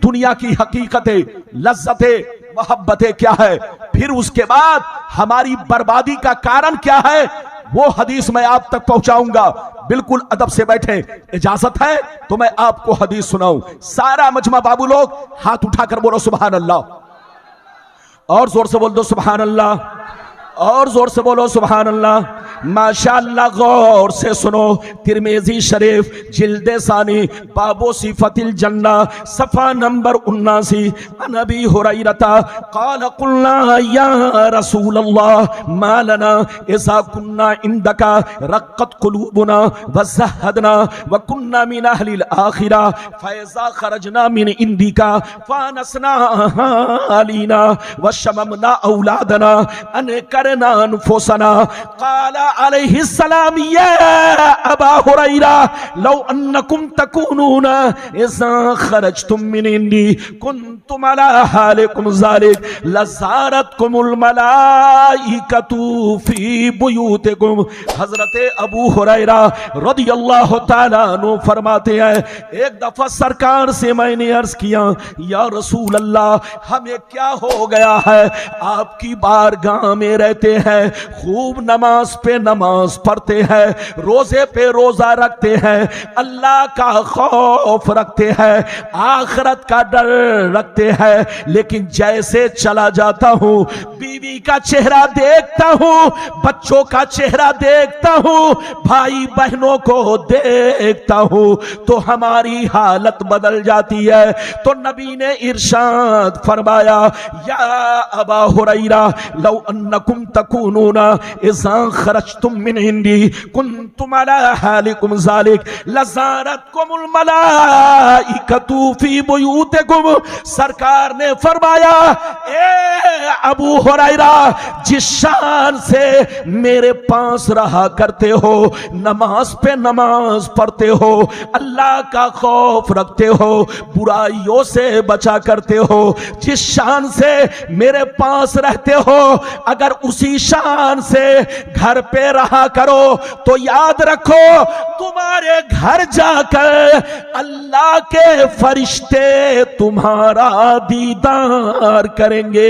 दुनिया की हकीकतें, लज्जतें, मोहब्बतें क्या है, फिर उसके बाद हमारी बर्बादी का कारण क्या है, वो हदीस मैं आप तक पहुंचाऊंगा। बिल्कुल अदब से बैठे, इजाजत है तो मैं आपको हदीस सुनाऊं। सारा मजमा बाबू लोग हाथ उठाकर बोलो सुभान अल्लाह, और जोर से बोल दो सुभान अल्लाह, और जोर से बोलो सुभान अल्लाह। माशाअल्लाह, गौर से सुनो। तिरमिज़ी शरीफ जिल्दे सानी बाबो सिफतिल जन्ना सफा नंबर 79। नबी हुरैरता क़ाल क़ुलना या रसूल अल्लाह मा लना इज़ा कुन्ना इंदका रक़्क़त क़ुलूबुना व ज़हदना व कुन्ना मिन अहलिल आखिरा फ़इज़ा ख़रजना मिन इंदिका फ़ानसना अलीना व शममना औलादना अन करना अनफुसना। क़ाल अलैहिस्सलाम या अबा हुरैरा लौ अन्नकुम तकूनूना इज़ा खरजतुम मिन इंदी कुन्तुम अला हालिकुम ज़ालिक लज़ारतकुमुल मलाइकतु फी बुयूतिकुम। हज़रत अबू हुरैरा रदियल्लाहु ताला अन्हु फरमाते हैं, एक दफा सरकार से मैंने अर्ज किया, या रसूल अल्लाह, हमें क्या हो गया है, आपकी बारगाह में रहते हैं, खूब नमाज पे नमाज पढ़ते हैं, रोजे पे रोजा रखते हैं, अल्लाह का खौफ रखते हैं, आखिरत का डर रखते हैं, लेकिन जैसे चला जाता हूं, बीवी का चेहरा देखता हूं, बच्चों का चेहरा देखता हूं, भाई बहनों को देखता हूं, तो हमारी हालत बदल जाती है। तो नबी ने इरशाद फरमाया, या अबा हुरैरा लौ अन्नकुम तकूनूना इज़ा खरजतुम मिन इंदी कुन्तुम अला हालिकुम ज़ालिक लज़ारतकुमुल मलाइकतु फी बुयूतिकुम। सरकार ने फरमाया, ए अबू हुरैरा, जिस शान से मेरे पास रहा करते हो, नमाज पे नमाज पढ़ते हो, अल्लाह का खौफ रखते हो, बुराइयों से बचा करते हो, जिस शान से मेरे पास रहते हो, अगर उसी शान से घर पे रहा करो तो याद रखो, तुम्हारे घर जाकर अल्लाह के फरिश्ते तुम्हारा दीदार करेंगे।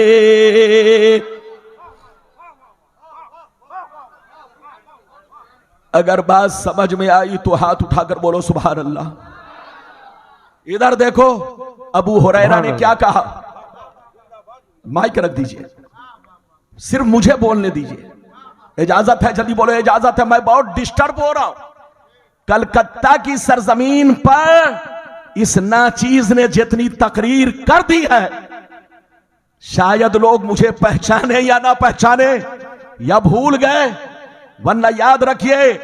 अगर बात समझ में आई तो हाथ उठाकर बोलो सुभान अल्लाह। इधर देखो, अबू हुरैरा ने क्या कहा, माइक रख दीजिए, सिर्फ मुझे बोलने दीजिए, इजाजत है, जल्दी बोलो इजाजत है, मैं बहुत डिस्टर्ब हो रहा हूं। कलकत्ता की सरजमीन पर इस नाचीज ने जितनी तकरीर कर दी है, शायद लोग मुझे पहचाने या ना पहचाने या भूल गए, वरना याद रखिए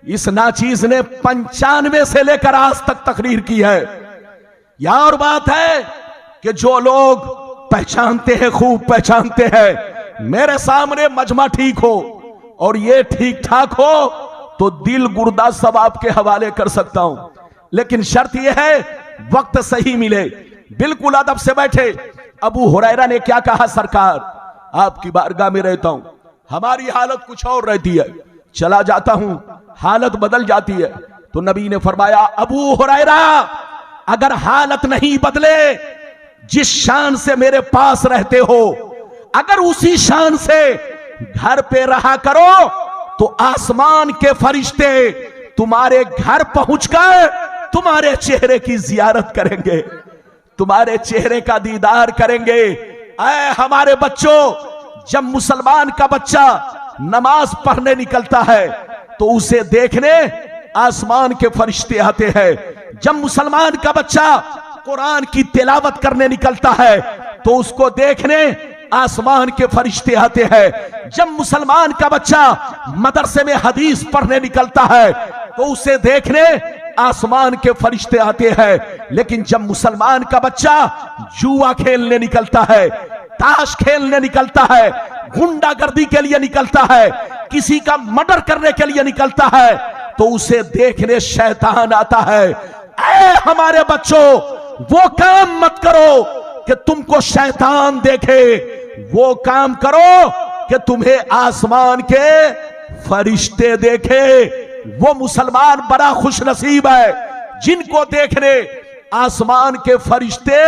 इस नाचीज ने 95 से लेकर आज तक तकरीर की है। यह और बात है कि जो लोग पहचानते हैं, खूब पहचानते हैं, मेरे सामने मजमा ठीक हो और ये ठीक ठाक हो तो दिल गुर्दा सब आपके हवाले कर सकता हूं, लेकिन शर्त यह है वक्त सही मिले। बिल्कुल अदब से बैठे। अबू हुरैरा ने क्या कहा, सरकार आपकी बारगाह में रहता हूं, हमारी हालत कुछ और रहती है, चला जाता हूं हालत बदल जाती है। तो नबी ने फरमाया, अबू हुरैरा, अगर हालत नहीं बदले, जिस शान से मेरे पास रहते हो, अगर उसी शान से घर पे रहा करो, तो आसमान के फरिश्ते तुम्हारे घर पहुंचकर तुम्हारे चेहरे की जियारत करेंगे, तुम्हारे चेहरे का दीदार करेंगे। ऐ हमारे बच्चों, जब मुसलमान का बच्चा नमाज पढ़ने निकलता है तो उसे देखने आसमान के फरिश्ते आते हैं। जब मुसलमान का बच्चा कुरान की तिलावत करने निकलता है तो उसको देखने आसमान के फरिश्ते आते हैं। जब मुसलमान का बच्चा मदरसे में हदीस पढ़ने निकलता है तो उसे देखने आसमान के फरिश्ते आते हैं। लेकिन जब मुसलमान का बच्चा जुआ खेलने निकलता है, ताश खेलने निकलता है, गुंडागर्दी के लिए निकलता है, किसी का मर्डर करने के लिए निकलता है, तो उसे देखने शैतान आता है। ऐ हमारे बच्चों, वो काम मत करो कि तुमको शैतान देखे, वो काम करो कि तुम्हें आसमान के फरिश्ते देखे। वो मुसलमान बड़ा खुश नसीब है जिनको देखने आसमान के फरिश्ते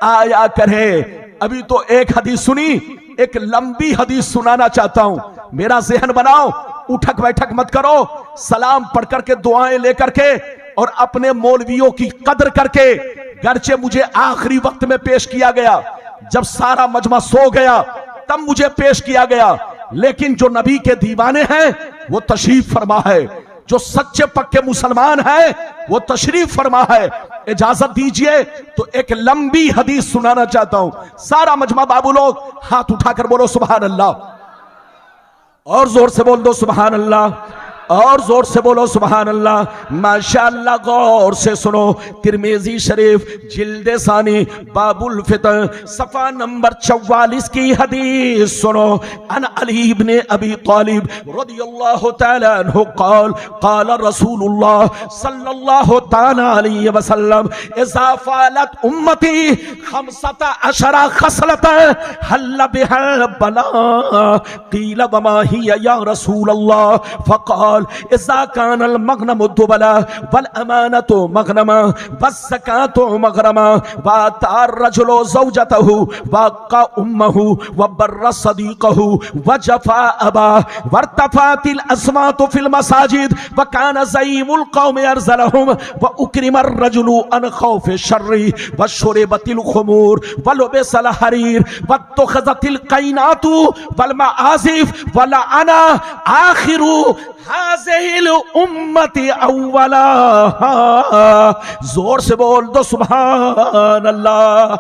आया करें। अभी तो एक हदीस सुनी, एक लंबी हदीस सुनाना चाहता हूं, मेरा ज़हन बनाओ, उठक बैठक मत करो, सलाम पढ़ करके दुआएं लेकर के और अपने मौलवियों की कदर करके, गर्चे मुझे आखिरी वक्त में पेश किया गया, जब सारा मजमा सो गया तब मुझे पेश किया गया, लेकिन जो नबी के दीवाने हैं वो तशरीफ फरमा है, जो सच्चे पक्के मुसलमान हैं वो तशरीफ फरमा है। इजाजत दीजिए तो एक लंबी हदीस सुनाना चाहता हूं। सारा मजमा बाबू लोग हाथ उठाकर बोलो सुभान अल्लाह, और जोर से बोल दो सुभान अल्लाह, और जोर से बोलो सुभान अल्लाह। माशाअल्लाह, गौर से सुनो, तिरमिज़ी शरीफ जिल्द सानी बाबुल फितह सफा नंबर 44 की हदीस सुनो। अन अली इब्ने अबी तालिब रदियल्लाहु तआला अन्हु क़ाल क़ाल रसूलुल्लाह सल्लल्लाहु तआला अलैहि वसल्लम इज़ा फ़अलत उम्मती 15 खसलतन हल्ल बिहा बला क़ील वमा हिया या रसूलल्लाह फ़क़ाल इज़ा कानल मग़नमु दुबला वल अमानतु मग़नमा वज़्ज़कातु मग़रमा वअतार रजुलु ज़ौजतहु वक़ा उम्महु वबर्र सदीक़हु वजफ़ा अबा वर्तफ़ातिल अस्वातु फिल मसाजिद वकान ज़ईमुल क़ौमि अरज़लहुम वउक्रिमर रजुलु अन ख़ौफ़ि शर्रि वशुरिबतिल ख़ुमूर वलुबिसल हरीर वत्तख़ज़तिल क़ैनातु वल मआज़िफ़ वलअना आखिरु हाज़िहिल उम्मति अव्वला। जोर से बोल दो सुभान अल्लाह।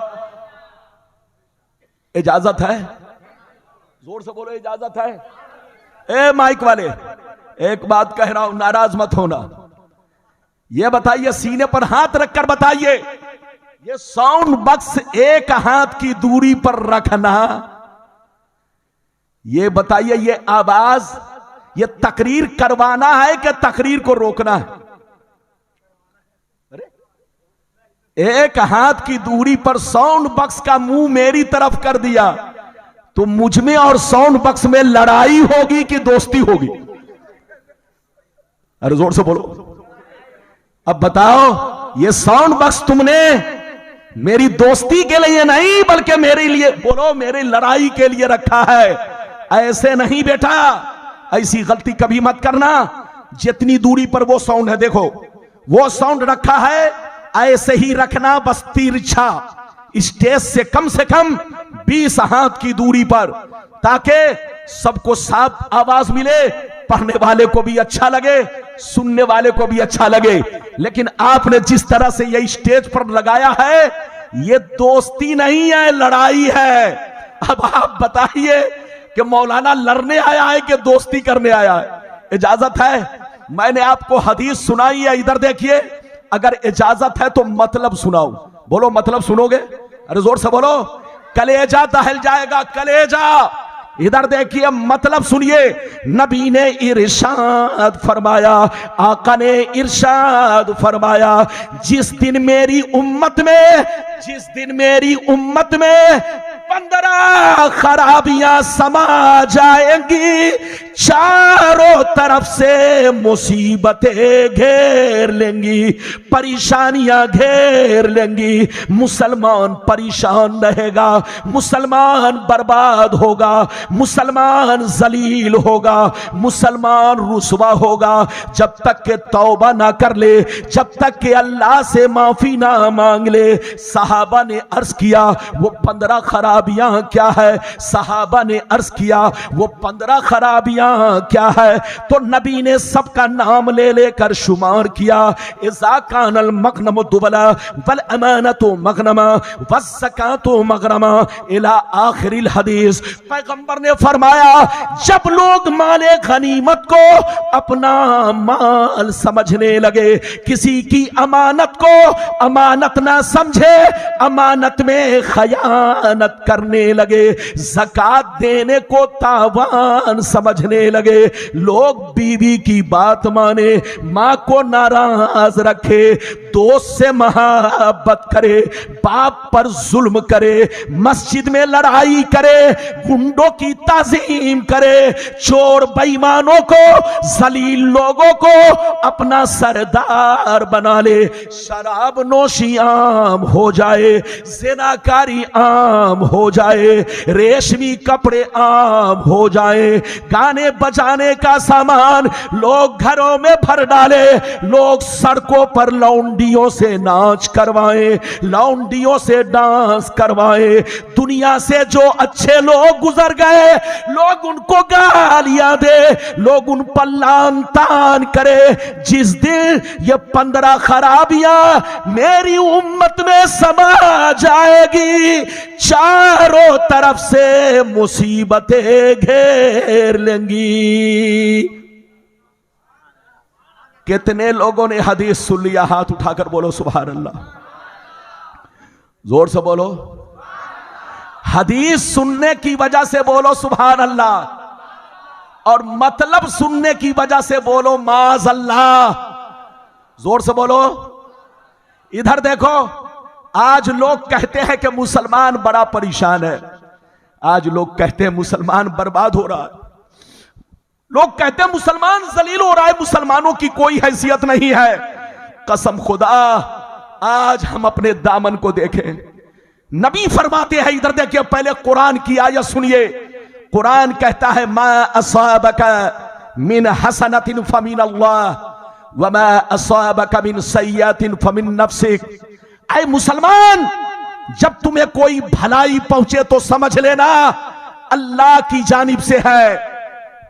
इजाजत है? जोर से बोलो इजाजत है? ए माइक वाले, एक बात कह रहा हूं, नाराज मत होना। ये बताइए, सीने पर हाथ रखकर बताइए, ये साउंड बॉक्स एक हाथ की दूरी पर रखना, ये बताइए, ये आवाज ये तकरीर करवाना है कि तकरीर को रोकना है? अरे एक हाथ की दूरी पर साउंड बॉक्स का मुंह मेरी तरफ कर दिया तो मुझ में और साउंड बॉक्स में लड़ाई होगी कि दोस्ती होगी? अरे जोर से बोलो, अब बताओ, ये साउंड बॉक्स तुमने मेरी दोस्ती के लिए नहीं बल्कि मेरे लिए, बोलो, मेरी लड़ाई के लिए रखा है। ऐसे नहीं बेटा, ऐसी गलती कभी मत करना। जितनी दूरी पर वो साउंड है, देखो वो साउंड रखा है, ऐसे ही रखना, बस तिरछा, स्टेज से कम 20 हाथ की दूरी पर, ताकि सबको साफ आवाज मिले, पढ़ने वाले को भी अच्छा लगे, सुनने वाले को भी अच्छा लगे। लेकिन आपने जिस तरह से ये स्टेज पर लगाया है, ये दोस्ती नहीं है, लड़ाई है। अब आप बताइए कि मौलाना लड़ने आया है कि दोस्ती करने आया है? इजाजत है? मैंने आपको हदीस सुनाई है, इधर देखिए, अगर इजाजत है तो मतलब सुनाओ। बोलो, मतलब सुनोगे? अरे जोर से बोलो, कलेजा दहल जाएगा, कलेजा। इधर देखिए, मतलब सुनिए। नबी ने इरशाद फरमाया, आका ने इरशाद फरमाया, जिस दिन मेरी उम्मत में 15 खराबियां समा जाएंगी, चारों तरफ से मुसीबतें घेर लेंगी, परेशानियां घेर लेंगी, मुसलमान परेशान रहेगा, मुसलमान बर्बाद होगा, मुसलमान जलील होगा, मुसलमान रुसवा होगा। जब तक के तौबा ना कर ले, जब तक के अल्लाह से माफी ना मांग ले। सहाबा ने अर्ज किया, वो 15 खराबियां क्या है? सहाबा ने अर्ज किया, वो 15 खराबियां क्या है? तो नबी ने सबका नाम ले लेकर शुमार किया। इज़ा कानल मग़नमु दुबला वल अमानतु मग़नमा वज़्ज़कातु मग़रमा इला आखिरिल हदीस। पैगंबर ने फरमाया, जब लोग माले गनीमत को अपना माल समझने लगे, किसी की अमानत को अमानत ना समझे, अमानत में खयानत करने लगे, ज़कात देने को तावान समझने लगे। लोग बीवी की बात माने, माँ को नाराज रखे, दोस्त से मोहब्बत करे, बाप पर जुल्म करे, मस्जिद में लड़ाई करे, गुंडों की ताजीम करे, चोर बेईमानों को, जलील लोगों को अपना सरदार बना ले, शराब नोशी आम हो जाए, ज़िनाकारी आम हो जाए, रेशमी कपड़े आम हो जाए, गाने बजाने का सामान लोग घरों में भर डाले, लोग सड़कों पर लौंडियों से नाच करवाएं, लौंडियों से डांस करवाएं। दुनिया से जो अच्छे लोग गुजर गए लोग उनको गालियां दे, लोग उन पर लान तान करे। जिस दिन ये 15 खराबियां मेरी उम्मत में समा जाएगी, चारों तरफ से मुसीबतें घेर लेंगी। कितने लोगों ने हदीस सुन लिया? हाथ उठाकर बोलो सुभान अल्लाह, जोर से बोलो। हदीस सुनने की वजह से बोलो सुभान अल्लाह, और मतलब सुनने की वजह से बोलो माज अल्लाह, जोर से बोलो। इधर देखो, आज लोग कहते हैं कि मुसलमान बड़ा परेशान है, आज लोग कहते हैं मुसलमान बर्बाद हो रहा है, लोग कहते हैं मुसलमान जलील हो रहा है, मुसलमानों की कोई हैसियत नहीं है। कसम खुदा, आज हम अपने दामन को देखें। नबी फरमाते हैं, इधर देखिए, पहले कुरान की आयत सुनिए। कुरान कहता है, मा असाबका मिन हसनतिन फमिन अल्लाह व मा असाबका मिन सय्यतिन फमिन नफ्सिक। ऐ मुसलमान, जब तुम्हें कोई भलाई पहुंचे तो समझ लेना अल्लाह की जानिब से है,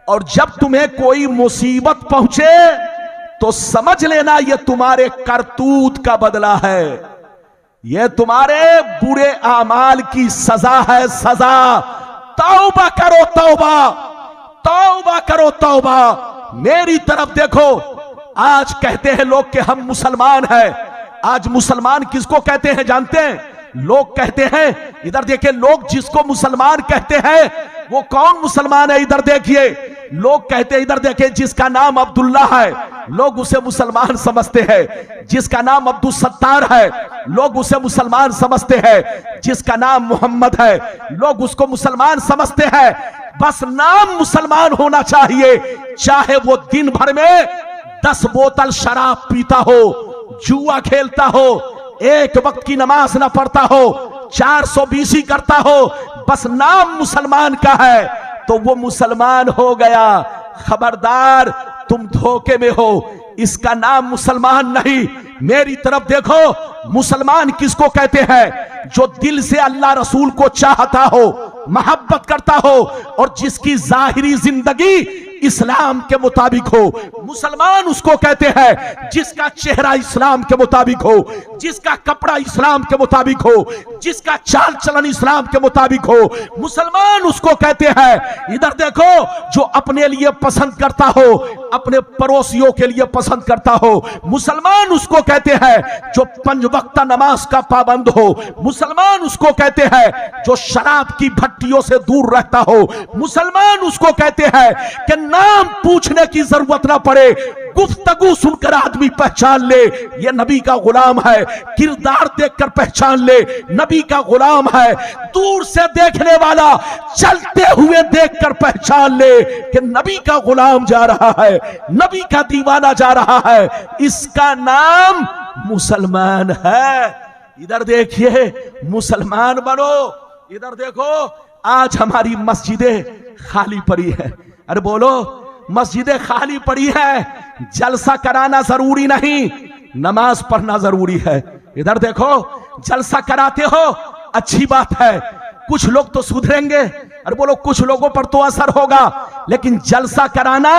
और जब तुम्हें कोई मुसीबत पहुंचे तो समझ लेना यह तुम्हारे करतूत का बदला है, यह तुम्हारे बुरे आमाल की सजा है, सजा। तौबा करो तौबा, तौबा करो तौबा। मेरी तरफ देखो, आज कहते हैं लोग कि हम मुसलमान हैं। आज मुसलमान किसको कहते हैं जानते हैं? लोग कहते हैं, इधर देखिए, लोग जिसको मुसलमान कहते हैं वो कौन मुसलमान है? इधर देखिए, लोग कहते हैं, इधर देखिए, जिसका नाम अब्दुल्ला है लोग उसे मुसलमान समझते हैं, जिसका नाम अब्दुल सत्तार है लोग उसे मुसलमान समझते हैं, जिसका नाम मोहम्मद है लोग उसको मुसलमान समझते हैं। बस नाम मुसलमान होना चाहिए, चाहे वो दिन भर में 10 बोतल शराब पीता हो, जुआ खेलता हो, एक वक्त की नमाज ना पढ़ता हो, 420 करता हो, बस नाम मुसलमान का है तो वो मुसलमान हो गया। खबरदार, तुम धोखे में हो, इसका नाम मुसलमान नहीं। मेरी तरफ देखो, मुसलमान किसको कहते हैं? जो दिल से अल्लाह रसूल को चाहता हो, मोहब्बत करता हो, और जिसकी जाहिरी जिंदगी इस्लाम के मुताबिक हो। मुसलमान उसको कहते हैं जिसका चेहरा इस्लाम के मुताबिक हो, जिसका कपड़ा इस्लाम के मुताबिक हो, जिसका चाल चलन इस्लाम के मुताबिक हो। मुसलमान उसको कहते हैं, इधर देखो, जो अपने लिए पसंद करता हो, अपने पड़ोसियों के लिए पसंद करता हो। मुसलमान उसको कहते हैं जो 5 वक्त नमाज का पाबंद हो। मुसलमान उसको कहते हैं जो शराब की भट्टियों से दूर रहता हो। मुसलमान उसको कहते हैं कि नाम पूछने की जरूरत ना पड़े, गुफ्तगू सुनकर आदमी पहचान ले ये नबी का गुलाम है, किरदार देखकर पहचान ले नबी का गुलाम है, दूर से देखने वाला चलते हुए देखकर पहचान ले कि नबी का गुलाम जा रहा है, नबी का दीवाना जा रहा है, इसका नाम मुसलमान है। इधर देखिए, मुसलमान बनो। इधर देखो, आज हमारी मस्जिदें खाली पड़ी है। अरे बोलो, मस्जिदें खाली पड़ी है। जलसा कराना जरूरी नहीं, नमाज पढ़ना जरूरी है। इधर देखो, जलसा कराते हो, अच्छी बात है, कुछ लोग तो सुधरेंगे। अरे बोलो, कुछ लोगों पर तो असर होगा, लेकिन जलसा कराना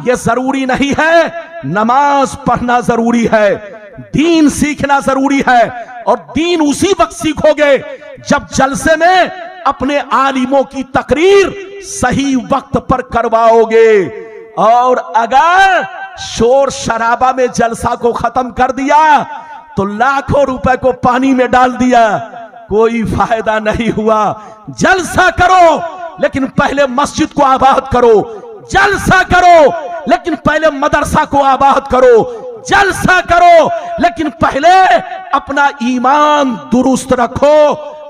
यह जरूरी नहीं है। नमाज पढ़ना जरूरी है, दीन सीखना जरूरी है, और दीन उसी वक्त सीखोगे जब जलसे में अपने आलिमों की तकरीर सही वक्त पर करवाओगे। और अगर शोर शराबा में जलसा को खत्म कर दिया तो लाखों रुपए को पानी में डाल दिया। कोई फायदा नहीं हुआ। जलसा करो लेकिन पहले मस्जिद को आबाद करो, जलसा करो लेकिन पहले मदरसा को आबाद करो, जलसा करो लेकिन पहले अपना ईमान दुरुस्त रखो,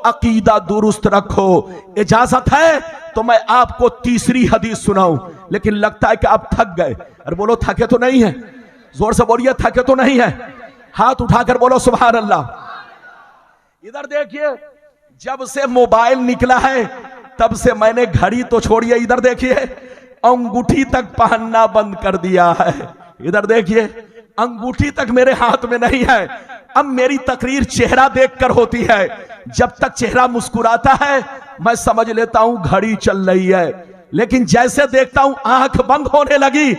अकीदा दुरुस्त रखो। इजाजत है तो मैं आपको तीसरी हदीस सुनाऊं, लेकिन लगता है कि आप थक गए। अरे बोलो थके तो नहीं है, जोर से बोलिए थके तो नहीं है, हाथ उठाकर बोलो सुभान अल्लाह। इधर देखिए, जब से मोबाइल निकला है तब से मैंने घड़ी तो छोड़िए, इधर देखिए अंगूठी तक पहनना बंद कर दिया है। इधर देखिए अंगूठी तक मेरे हाथ में नहीं है। अब मेरी तकरीर चेहरा देखकर होती है, जब तक चेहरा मुस्कुराता है मैं समझ लेता हूं घड़ी चल रही है, लेकिन जैसे देखता हूं आंख बंद होने लगी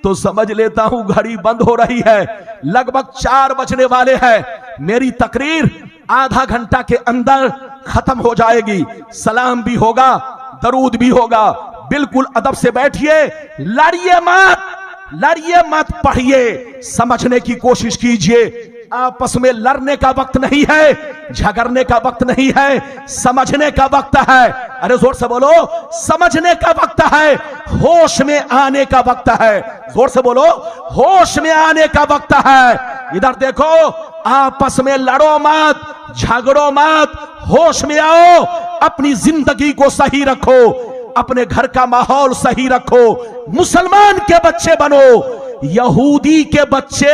तो समझ लेता हूं घड़ी बंद हो रही है। लगभग 4 बजने वाले हैं, मेरी तकरीर आधा घंटा के अंदर खत्म हो जाएगी। सलाम भी होगा, दरूद भी होगा। बिल्कुल अदब से बैठिए, लड़िए मत, पढ़िए, समझने की कोशिश कीजिए। आपस में लड़ने का वक्त नहीं है, झगड़ने का वक्त नहीं है, समझने का वक्त है। अरे जोर से बोलो, समझने का वक्त है, होश में आने का वक्त है। जोर से बोलो, होश में आने का वक्त है। इधर देखो, आपस में लड़ो मत, झगड़ो मत, होश में आओ, अपनी जिंदगी को सही रखो, अपने घर का माहौल सही रखो। मुसलमान के बच्चे बनो, यहूदी के बच्चे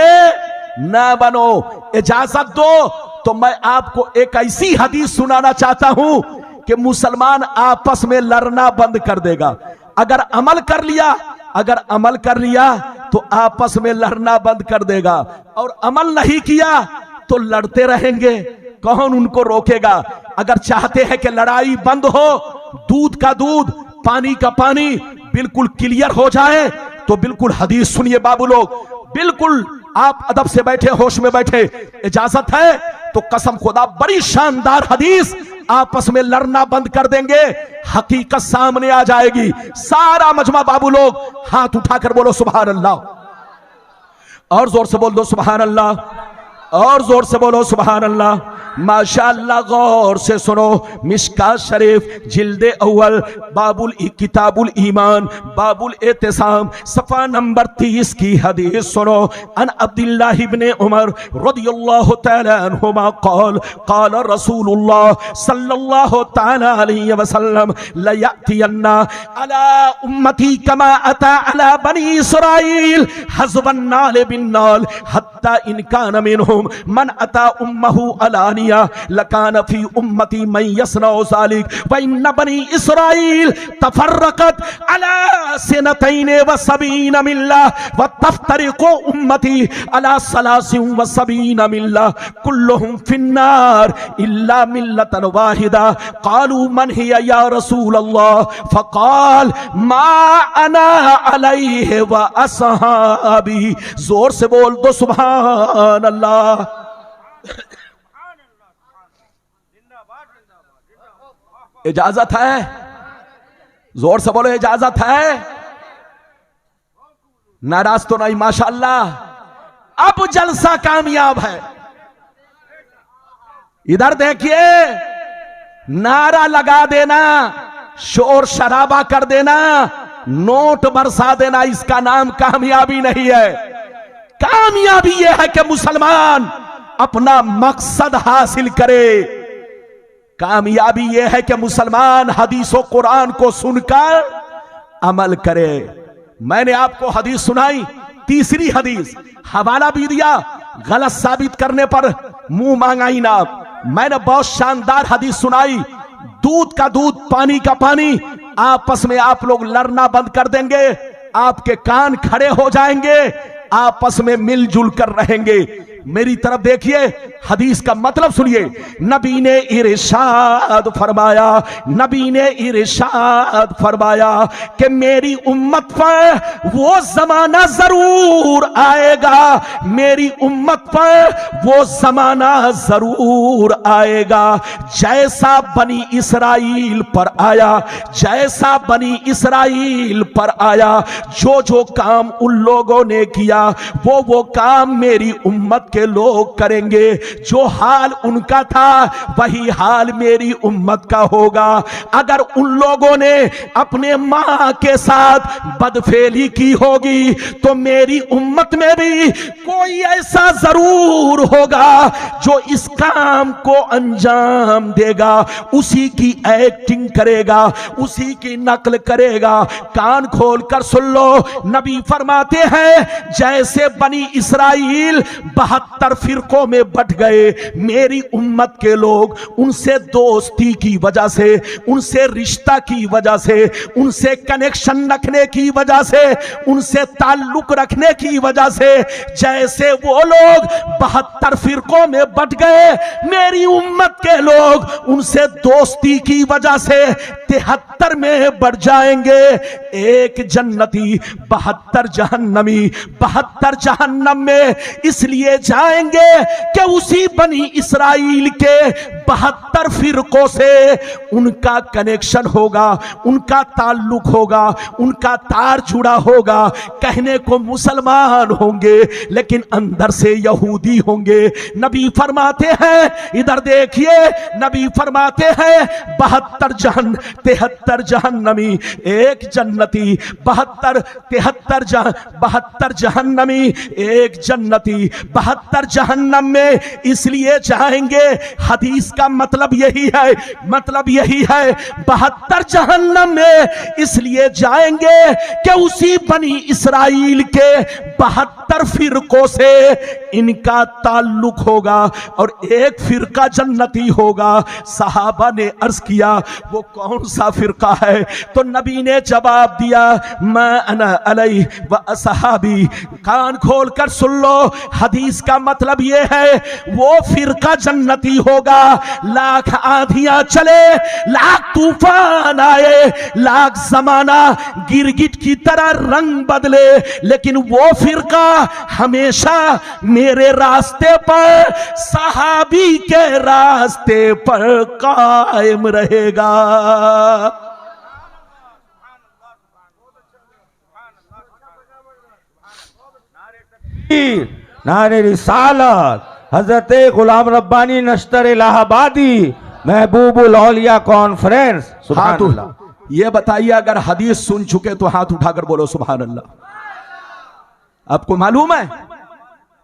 ना बनो। इजाजत दो तो मैं आपको एक ऐसी हदीस सुनाना चाहता हूं कि मुसलमान आपस में लड़ना बंद कर देगा। अगर अमल कर लिया तो आपस में लड़ना बंद कर देगा, और अमल नहीं किया तो लड़ते रहेंगे, कौन उनको रोकेगा। अगर चाहते हैं कि लड़ाई बंद हो, दूध का दूध, पानी का पानी बिल्कुल क्लियर हो जाए, तो बिल्कुल हदीस सुनिए बाबू लोग। बिल्कुल आप अदब से बैठे, होश में बैठे। इजाजत है तो कसम खुदा, बड़ी शानदार हदीस, आपस में लड़ना बंद कर देंगे, हकीकत सामने आ जाएगी। सारा मजमा बाबू लोग हाथ उठाकर बोलो सुभान अल्लाह, और जोर से बोल दो सुभान अल्लाह, और जोर से बोलो सुभान अल्लाह। माशाअल्लाह, गौर से सुनो। मिशकात शरीफ जिल्दे अव्वल बाबुल किताबुल ईमान बाबुल एतिसाम सफा नंबर 30 की हदीस सुनो। अन अब्दुल्लाह इब्ने उमर रदियल्लाहु तआला अन्हुमा क़ाल क़ाल रसूलुल्लाह सल्लल्लाहु तआला अलैहि वसल्लम ला यातियन्ना अला उम्मती कमा अता अला बनी इस्राईल हज़बन नाल बिन नाल हत्ता इन कान मिनहुम मन अता उम्महु अलानिया लकान फी उम्मती मन यसनउ ज़ालिक व इन बनी इस्राईल तफर्रकत अला सनतैन व सबीन मिल्ला व तफ्तरिकु उम्मती अला सलासिन व सबीन मिल्ला कुल्लुहुम फिन्नार इल्ला मिल्लतन वाहिदा। क़ालू मन हिया या रसूल अल्लाह फ़क़ाल मा अना अलैहि व असहाबी। जोर से बोल दो सुभान अल्लाह। इजाजत है, जोर से बोलो इजाजत है, नाराज तो नहीं। माशाअल्लाह अब जलसा कामयाब है। इधर देखिए, नारा लगा देना, शोर शराबा कर देना, नोट बरसा देना, इसका नाम कामयाबी नहीं है। कामयाबी यह है कि मुसलमान अपना मकसद हासिल करे। कामयाबी यह है कि मुसलमान हदीस और कुरान को सुनकर अमल करे। मैंने आपको हदीस सुनाई, तीसरी हदीस, हवाला भी दिया, गलत साबित करने पर मुंह मांगाई ना। मैंने बहुत शानदार हदीस सुनाई, दूध का दूध, पानी का पानी, आपस में आप लोग लड़ना बंद कर देंगे, आपके कान खड़े हो जाएंगे, आपस में मिलजुल कर रहेंगे। मेरी तरफ देखिए, हदीस का मतलब सुनिए। नबी ने इरशाद फरमाया, नबी ने इरशाद फरमाया कि मेरी उम्मत पर वो जमाना जरूर आएगा, मेरी उम्मत पर वो जमाना जरूर आएगा जैसा बनी इसराइल पर आया, जैसा बनी इसराइल पर आया। जो जो काम उन लोगों ने किया वो काम मेरी उम्मत के लोग करेंगे, जो हाल उनका था वही हाल मेरी उम्मत का होगा। अगर उन लोगों ने अपने मां के साथ बदफेली की होगी तो मेरी उम्मत में भी कोई ऐसा जरूर होगा जो इस काम को अंजाम देगा, उसी की एक्टिंग करेगा, उसी की नकल करेगा। कान खोलकर सुन लो, नबी फरमाते हैं जैसे बनी इस्राइल 72 फिरकों में बट गए, मेरी उम्मत के लोग उनसे दोस्ती की वजह से, उनसे रिश्ता की वजह से, उनसे कनेक्शन रखने की वजह से, उनसे ताल्लुक रखने की वजह से, जैसे वो लोग 72 फिरकों में बट गए, मेरी उम्मत के लोग उनसे दोस्ती की वजह से 73 में बढ़ जाएंगे। एक जन्नती 72 जहन्नमी, 72 जहन्नम में इसलिए जाएंगे कि उसी बनी इस्राइल के 72 फिरकों से उनका कनेक्शन होगा, उनका ताल्लुक होगा, उनका तार जुड़ा होगा। कहने को मुसलमान होंगे लेकिन अंदर से यहूदी होंगे। नबी फरमाते हैं, इधर देखिए, नबी फरमाते हैं 73 जहन्नमी, एक जन्नती, 72 जहन्नमी, एक जन्नती, 72 जहन्नम में इसलिए जाएंगे। हदीस का मतलब यही है, मतलब यही है 72 जहन्नम में इसलिए जाएंगे कि उसी बनी इस्राइल के 72 फिरकों से इनका ताल्लुक होगा और एक फिरका जन्नती होगा। सहाबा ने अर्ज किया वो कौन सा फिरका है? तो नबी ने जवाब दिया मैं अना अलैहि व असहाबी। कान खोलकर सुन लो, हदीस का मतलब ये है वो फिरका जन्नती होगा। लाख आंधियां चले, लाख तूफान आए, लाख जमाना गिरगिट की तरह रंग बदले, लेकिन वो फिरका हमेशा मेरे रास्ते पर, सहाबी के रास्ते पर कायम रहेगा। नारे रिसालत, हजरत गुलाम रब्बानी नश्तर इलाहाबादी, महबूबुल औलिया कॉन्फ्रेंस। सुभान अल्लाह। ये बताइए अगर हदीस सुन चुके तो हाथ उठाकर बोलो सुभान अल्लाह। आपको मालूम है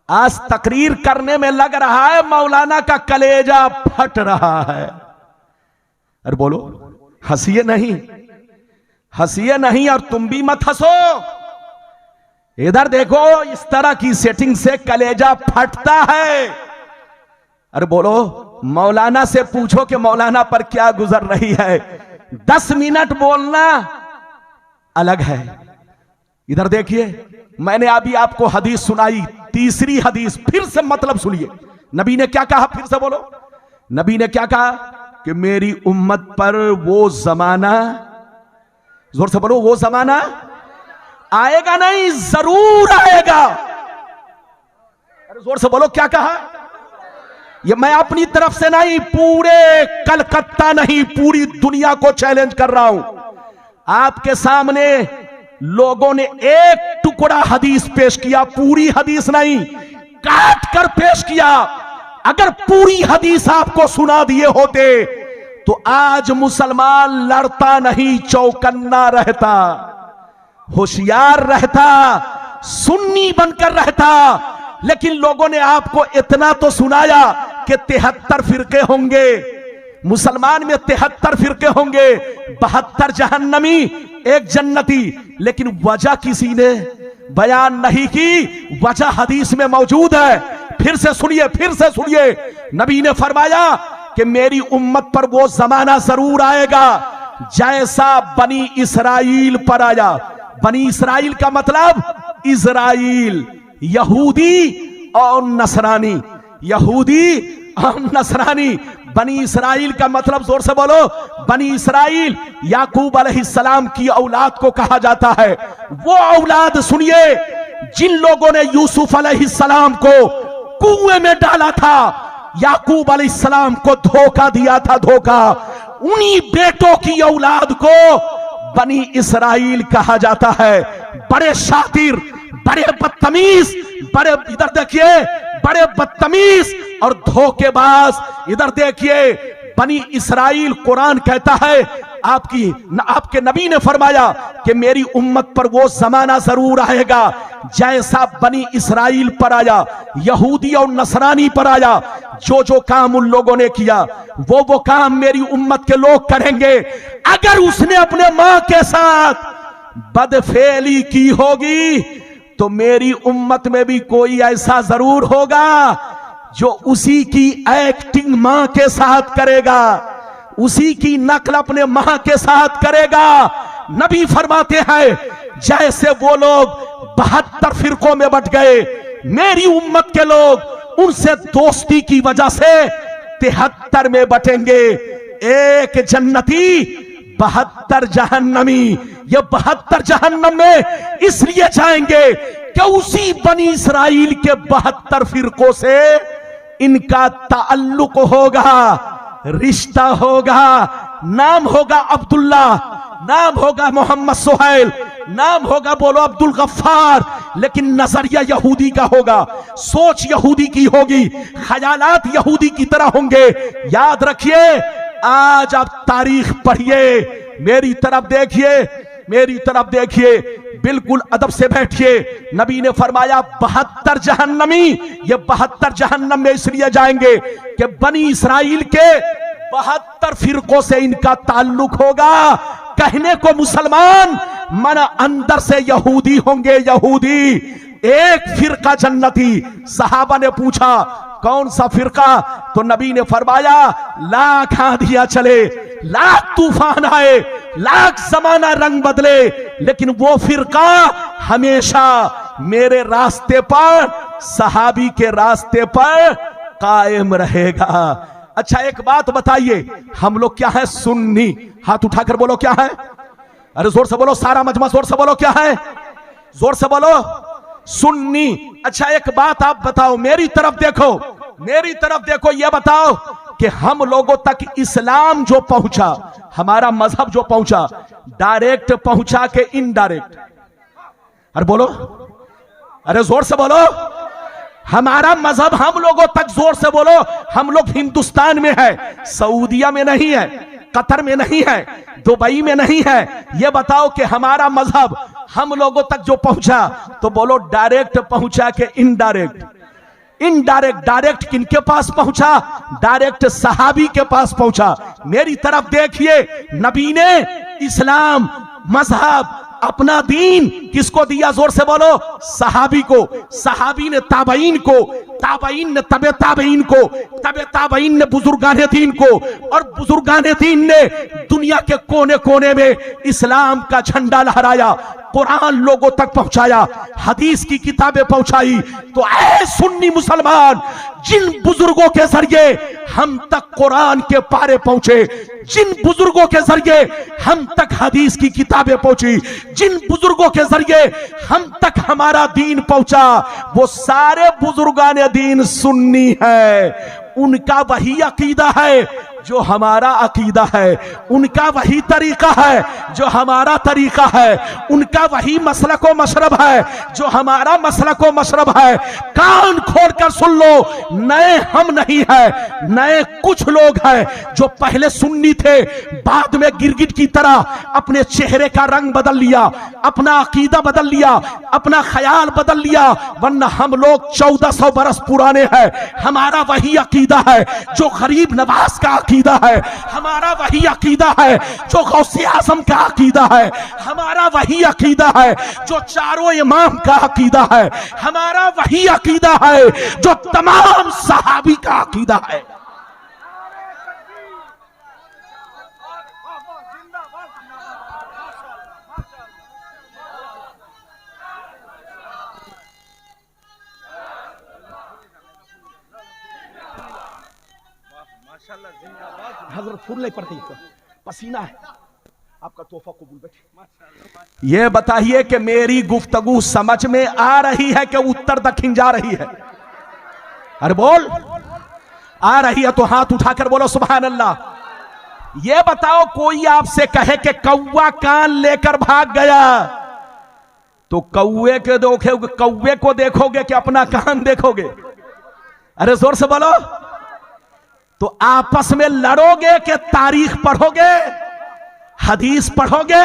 आज तकरीर करने में लग रहा है मौलाना का कलेजा फट रहा है। अरे बोलो, हंसिए नहीं, हंसिए नहीं और तुम भी मत हंसो। इधर देखो, इस तरह की सेटिंग से कलेजा फटता है। अरे बोलो, मौलाना से पूछो कि मौलाना पर क्या गुजर रही है। 10 मिनट बोलना अलग है। इधर देखिए, मैंने अभी आपको हदीस सुनाई, तीसरी हदीस, फिर से मतलब सुनिए। नबी ने क्या कहा, फिर से बोलो। नबी ने क्या कहा कि मेरी उम्मत पर वो जमाना, जोर से बोलो, वो जमाना आएगा नहीं, जरूर आएगा। अरे जोर से बोलो, क्या कहा? ये मैं अपनी तरफ से नहीं, पूरे कलकत्ता नहीं, पूरी दुनिया को चैलेंज कर रहा हूं। आपके सामने लोगों ने एक टुकड़ा हदीस पेश किया, पूरी हदीस नहीं, काट कर पेश किया। अगर पूरी हदीस आपको सुना दिए होते तो आज मुसलमान लड़ता नहीं, चौकन्ना रहता, होशियार रहता, सुन्नी बनकर रहता। लेकिन लोगों ने आपको इतना तो सुनाया कि 73 फिरके होंगे, मुसलमान में 73 फिरके होंगे, 72 जहन्नमी, एक जन्नती। लेकिन वजह किसी ने बयान नहीं की, वजह हदीस में मौजूद है। फिर से सुनिए, फिर से सुनिए। नबी ने फरमाया कि मेरी उम्मत पर वो जमाना जरूर आएगा जैसा बनी इस्राइल पर आया। बनी इस्राइल का मतलब इस्राइल, यहूदी और नसरानी, यहूदी और नसरानी। बनी इस्राइल का मतलब, जोर से बोलो, बनी इस्राइल याकूब अलैहिस्सलाम की औलाद को कहा जाता है। वो औलाद सुनिए जिन लोगों ने यूसुफ अलैहिस्सलाम को कुएं में डाला था, याकूब अलैहिस्सलाम को धोखा दिया था, धोखा। उन्हीं बेटों की औलाद को बनी इस्राइल कहा जाता है। बड़े शातिर, बड़े बदतमीज, बड़े, इधर देखिए, बड़े बदतमीज और धोखेबाज। इधर देखिए, बनी इसराइल, कुरान कहता है आपके नबी ने फरमाया कि मेरी उम्मत पर वो जमाना जरूर आएगा जैसा बनी इसराइल पर आया, यहूदी और नसरानी पर आया। जो जो काम उन लोगों ने किया वो काम मेरी उम्मत के लोग करेंगे। अगर उसने अपने मां के साथ बदफेली की होगी तो मेरी उम्मत में भी कोई ऐसा जरूर होगा जो उसी की एक्टिंग मां के साथ करेगा, उसी की नकल अपने मां के साथ करेगा। नबी फरमाते हैं जैसे वो लोग 72 फिरकों में बट गए, मेरी उम्मत के लोग उनसे दोस्ती की वजह से 73 में बटेंगे। एक जन्नती 72 जहन्नमी। ये 72 जहन्नम में इसलिए जाएंगे कि उसी बनी इसराइल के 72 फिरकों से इनका ताल्लुक होगा, रिश्ता होगा। नाम होगा अब्दुल्ला, नाम होगा मोहम्मद सुहैल, नाम होगा बोलो अब्दुल गफ्फार, लेकिन नजरिया यहूदी का होगा, सोच यहूदी की होगी, ख्यालात यहूदी की तरह होंगे। याद रखिए, आज आप तारीख पढ़िए, मेरी तरफ देखिए, मेरी तरफ देखिए, बिल्कुल अदब से बैठिए। नबी ने फरमाया 72 जहन्नमी, ये 72 जहन्नम में इसलिए जाएंगे कि बनी इसराइल के 72 फिरकों से इनका ताल्लुक होगा। कहने को मुसलमान, मन अंदर से यहूदी होंगे, यहूदी। एक फिरका जन्नती। सहाबा ने पूछा कौन सा फिरका? तो नबी ने फरमाया लाख आंधियां चले, लाख तूफान आए, लाख जमाना रंग बदले, लेकिन वो फिरका हमेशा मेरे रास्ते पर, सहाबी के रास्ते पर कायम रहेगा। अच्छा एक बात बताइए, हम लोग क्या है? सुन्नी। हाथ उठाकर बोलो क्या है? अरे जोर से बोलो, सारा मजमा जोर से बोलो क्या है? जोर से बोलो, सुन्नी। अच्छा एक बात आप बताओ, मेरी तरफ देखो, मेरी तरफ देखो, ये बताओ कि हम लोगों तक इस्लाम जो पहुंचा, हमारा मजहब जो पहुंचा, डायरेक्ट पहुंचा के इनडायरेक्ट? अरे बोलो, अरे जोर से बोलो। हमारा मजहब हम लोगों तक, जोर से बोलो। हम लोग हिंदुस्तान में है, सऊदिया में नहीं है, कतर में नहीं है, दुबई में नहीं है। यह बताओ कि हमारा मजहब हम लोगों तक जो पहुंचा, तो बोलो डायरेक्ट पहुंचा के इनडायरेक्ट? इनडायरेक्ट। डायरेक्ट किनके पास पहुंचा? डायरेक्ट सहाबी के पास पहुंचा। मेरी तरफ देखिए, नबी ने इस्लाम, मजहब, अपना दीन किसको दिया? जोर से बोलो, सहाबी को। सहाबी ने ताबईन को, ताबईन ने तबे ताबईन को, तबे ताबईन ने बुजुर्गाने दीन को, और बुजुर्गाने दीन ने दुनिया के कोने कोने में इस्लाम का झंडा लहराया, कुरान लोगों तक पहुंचाया, हदीस की किताबें पहुंचाई। तो ऐ सुन्नी मुसलमान, जिन बुजुर्गों के जरिए हम तक कुरान के पारे पहुंचे, जिन बुजुर्गों के जरिए हम तक हदीस की किताबें पहुंची, जिन बुजुर्गों के जरिए हम तक हमारा दीन पहुंचा, वो सारे बुजुर्गाने दीन सुन्नी है। उनका वही अकीदा है जो हमारा अकीदा है, उनका वही तरीका है जो हमारा तरीका है, उनका वही मसलक व मशरब है जो हमारा मसलक व मशरब है। कान खोलकर सुन लो, नए हम नहीं है, नए कुछ लोग हैं जो पहले सुन्नी थे, बाद में गिरगिट की तरह अपने चेहरे का रंग बदल लिया, अपना अकीदा बदल लिया, अपना ख्याल बदल लिया। वरना हम लोग 1400 बरस पुराने हैं। हमारा वही अकीदा है जो गरीब नवाज का अकीदा है, हमारा वही अकीदा है जो गौसे आजम का अकीदा है, हमारा वही अकीदा है जो चारों इमाम का अकीदा है, हमारा वही अकीदा है जो तमाम सहाबी का अकीदा है। हजरत फुर्ले पड़ती है, पसीना है, आपका तोहफा कबूल। बैठे, ये बताइए कि मेरी गुफ्तगू समझ में आ रही है कि उत्तर दक्षिण जा रही है? अरे बोल, आ रही है तो हाथ उठाकर बोलो सुभान अल्लाह। ये बताओ, कोई आपसे कहे कि कौवा कान लेकर भाग गया, तो कौवे को देखोगे कि अपना कान देखोगे? अरे जोर से बोलो। तो आपस में लड़ोगे कि तारीख पढ़ोगे, हदीस पढ़ोगे?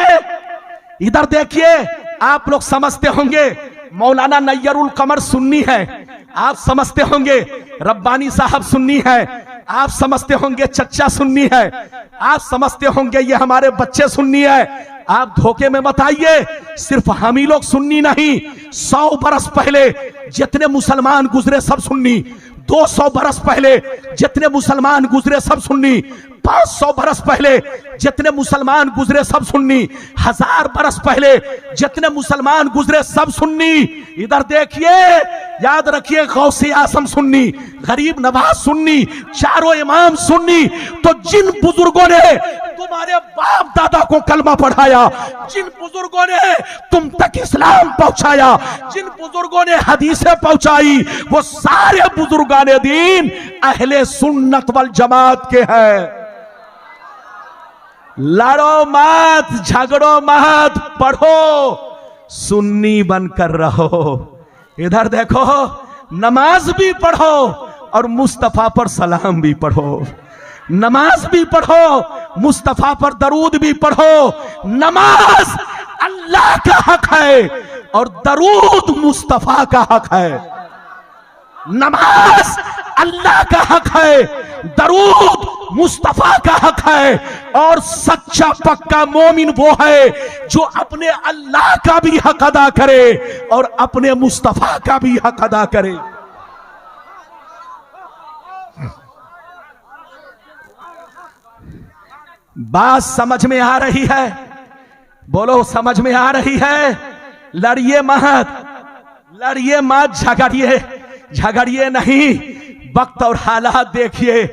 इधर देखिए, आप लोग समझते होंगे मौलाना नैयरुल कमर सुन्नी है, आप समझते होंगे रब्बानी साहब सुन्नी है, आप समझते होंगे चच्चा सुन्नी है, आप समझते होंगे ये हमारे बच्चे सुन्नी है। आप धोखे में मत आइए, सिर्फ हम ही लोग सुन्नी नहीं, 100 बरस पहले जितने मुसलमान गुजरे सब सुन्नी, 200 बरस पहले जितने मुसलमान गुजरे सब सुन्नी, 500 बरस पहले जितने मुसलमान गुजरे सब सुन्नी, 1000 बरस पहले जितने मुसलमान गुजरे सब सुन्नी। इधर देखिए, याद रखिए, गौसे आजम सुन्नी, गरीब नवाज सुन्नी, चारों इमाम सुन्नी। तो जिन बुजुर्गों ने तुम्हारे बाप दादा को कलमा पढ़ाया, जिन बुजुर्गों ने तुम तक इस्लाम पहुंचाया, जिन बुजुर्गों ने हदीसें पहुंचाई, वो सारे बुजुर्गाने दीन अहले सुन्नत वल जमात के हैं। लड़ो मत, झगड़ो मत, पढ़ो, सुन्नी बनकर रहो। इधर देखो, नमाज भी पढ़ो और मुस्तफा पर सलाम भी पढ़ो, नमाज भी पढ़ो, मुस्तफा पर दरूद भी पढ़ो। नमाज अल्लाह का हक है और दरूद मुस्तफा का हक है। नमाज अल्लाह का हक है, दरूद मुस्तफा का हक है। और सच्चा पक्का मोमिन वो है जो अपने अल्लाह का भी हक अदा करे और अपने मुस्तफा का भी हक अदा करे। बात समझ में आ रही है? बोलो, समझ में आ रही है? लड़िए मत, लड़िए मत, झगड़िए, झगड़िए नहीं। वक्त और हालात देखिए,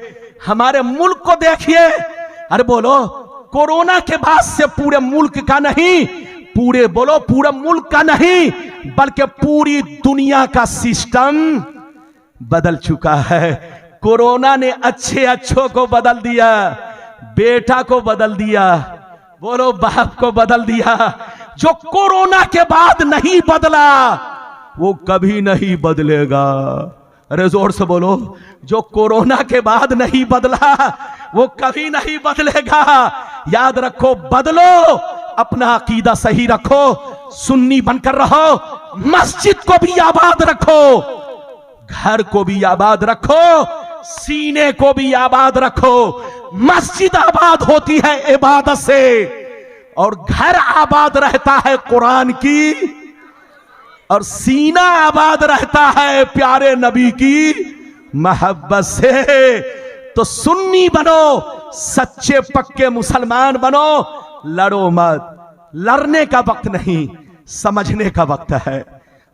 हमारे मुल्क को देखिए। अरे बोलो, कोरोना के बाद से पूरे मुल्क का नहीं, पूरे बोलो पूरे मुल्क का नहीं, बल्कि पूरी दुनिया का सिस्टम बदल चुका है। कोरोना ने अच्छे अच्छों को बदल दिया, बेटा को बदल दिया, बोलो बाप को बदल दिया। जो कोरोना के बाद नहीं बदला वो कभी नहीं बदलेगा। अरे जोर से बोलो, जो कोरोना के बाद नहीं बदला वो कभी नहीं बदलेगा। याद रखो, बदलो, अपना अकीदा सही रखो, सुन्नी बनकर रहो, मस्जिद को भी आबाद रखो, घर को भी आबाद रखो, सीने को भी आबाद रखो। मस्जिद आबाद होती है इबादत से और घर आबाद रहता है कुरान की, और सीना आबाद रहता है प्यारे नबी की मोहब्बत से। तो सुन्नी बनो, सच्चे पक्के मुसलमान बनो, लड़ो मत। लड़ने का वक्त नहीं, समझने का वक्त है,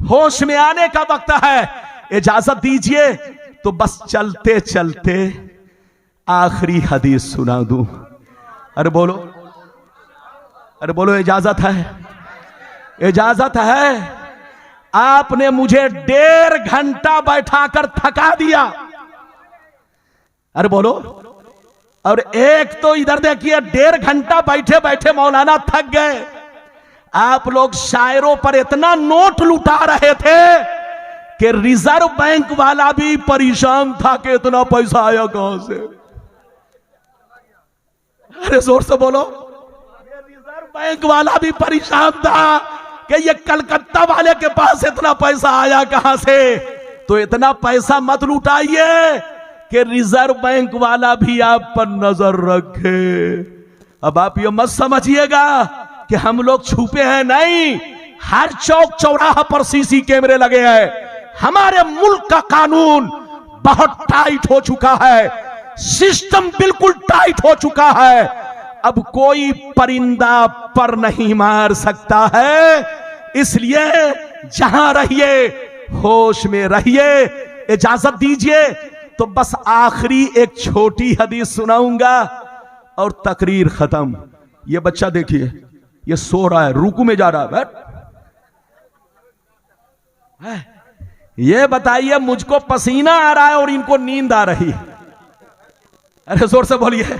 होश में आने का वक्त है। इजाजत दीजिए तो बस चलते चलते आखिरी हदीस सुना दूं। अरे बोलो, अरे बोलो, इजाजत है? इजाजत है? आपने मुझे 1.5 घंटा बैठाकर थका दिया। अरे बोलो, और एक तो इधर देखिए, 1.5 घंटा बैठे बैठे मौलाना थक गए। आप लोग शायरों पर इतना नोट लुटा रहे थे कि रिजर्व बैंक वाला भी परेशान था कि इतना पैसा आया कहां से। अरे जोर से बोलो, रिजर्व बैंक वाला भी परेशान था कि ये कलकत्ता वाले के पास इतना पैसा आया कहां से। तो इतना पैसा मत लुटाइए कि रिजर्व बैंक वाला भी आप पर नजर रखे। अब आप ये मत समझिएगा कि हम लोग छुपे हैं, नहीं, हर चौक चौराहा पर सीसी कैमरे लगे हैं। हमारे मुल्क का कानून बहुत टाइट हो चुका है, सिस्टम बिल्कुल टाइट हो चुका है। अब कोई परिंदा पर नहीं मार सकता है। इसलिए जहां रहिए होश में रहिए। इजाजत दीजिए तो बस आखिरी एक छोटी हदीस सुनाऊंगा और तकरीर खत्म। ये बच्चा देखिए, ये सो रहा है, रुकू में जा रहा है, बैठ। ये बताइए, मुझको पसीना आ रहा है और इनको नींद आ रही है। अरे जोर से बोलिए,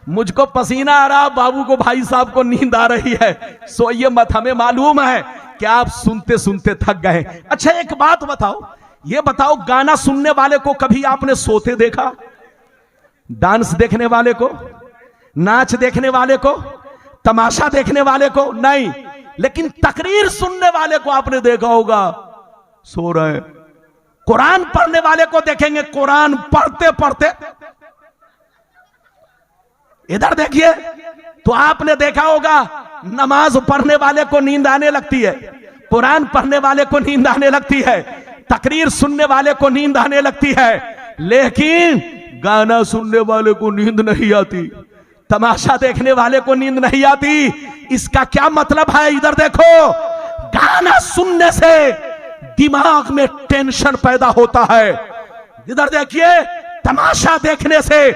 मुझको पसीना आ रहा, बाबू को, भाई साहब को नींद आ रही है। सोइए मत, हमें मालूम है कि आप सुनते सुनते थक गए। अच्छा एक बात बताओ, ये बताओ, गाना सुनने वाले को कभी आपने सोते देखा? डांस देखने वाले को, नाच देखने वाले को, तमाशा देखने वाले को? नहीं। लेकिन तकरीर सुनने वाले को आपने देखा होगा सो रहे। कुरान पढ़ने वाले को देखेंगे कुरान पढ़ते पढ़ते। इधर देखिए तो आपने देखा होगा नमाज पढ़ने वाले को नींद आने लगती है, कुरान पढ़ने वाले को नींद आने लगती है, तकरीर सुनने वाले को नींद आने लगती है, लेकिन गाना सुनने वाले को नींद नहीं आती, तमाशा देखने वाले को नींद नहीं आती। इसका क्या मतलब है? इधर देखो, गाना सुनने से दिमाग में टेंशन पैदा होता है। इधर देखिए, तमाशा देखने से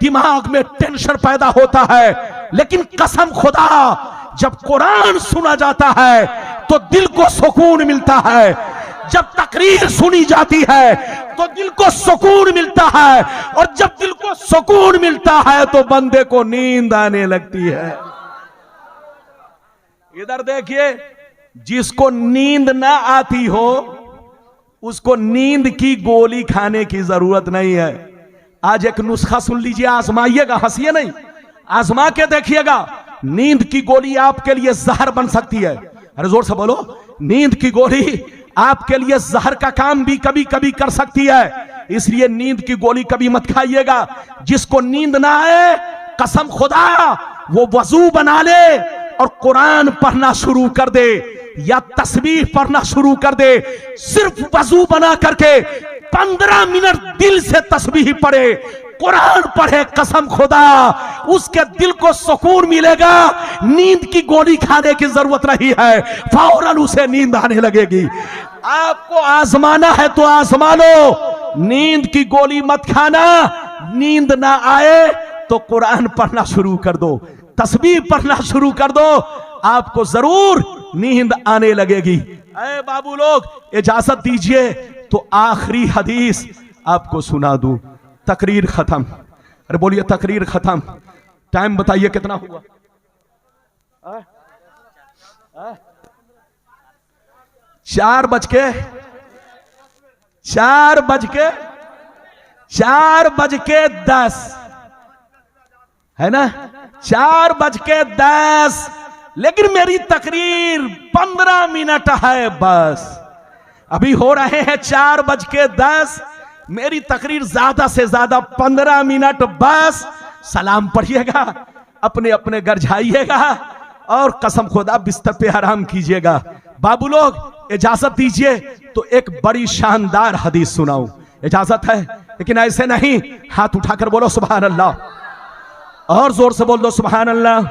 दिमाग में टेंशन पैदा होता है। लेकिन कसम खुदा, जब कुरान सुना जाता है तो दिल को सुकून मिलता है, जब तकरीर सुनी जाती है तो दिल को सुकून मिलता है, और जब दिल को सुकून मिलता है तो बंदे को नींद आने लगती है। इधर देखिए, जिसको नींद ना आती हो उसको नींद की गोली खाने की जरूरत नहीं है। आज एक नुस्खा सुन लीजिए, आजमाइएगा, हंसिए नहीं, आजमा के देखिएगा। नींद की गोली आपके लिए जहर बन सकती है। अरे जोर से बोलो, नींद की गोली आपके लिए जहर का काम भी कभी कभी कर सकती है। इसलिए नींद की गोली कभी मत खाइएगा। जिसको नींद ना आए, कसम खुदा, वो वजू बना ले और कुरान पढ़ना शुरू कर दे या तस्बीह पढ़ना शुरू कर दे। सिर्फ वजू बना करके 15 मिनट दिल से तस्बीह पढ़े, कुरान पढ़े, कसम खुदा उसके दिल को सुकून मिलेगा। नींद की गोली खाने की जरूरत नहीं है, फौरन उसे नींद आने लगेगी। आपको आजमाना है तो आजमा लो, नींद की गोली मत खाना। नींद ना आए तो कुरान पढ़ना शुरू कर दो, तस्बीह पढ़ना शुरू कर दो, आपको जरूर नींद आने लगेगी। ऐ बाबू लोग, इजाजत दीजिए तो आखिरी हदीस आपको सुना दूं। तकरीर खत्म। अरे बोलिए तकरीर खत्म। टाइम बताइए कितना हुआ? 4:10 है ना, 4:10। लेकिन मेरी तकरीर 15 मिनट है बस। अभी हो रहे हैं 4:10, मेरी तकरीर ज्यादा से ज्यादा 15 मिनट बस। सलाम पढ़िएगा, अपने अपने घर जाइएगा और कसम खुदा बिस्तर पे आराम कीजिएगा। बाबू लोग इजाजत दीजिए तो एक बड़ी शानदार हदीस सुनाऊं। इजाजत है, लेकिन ऐसे नहीं, हाथ उठाकर बोलो सुभान अल्लाह, और जोर से बोल दो सुभान अल्लाह,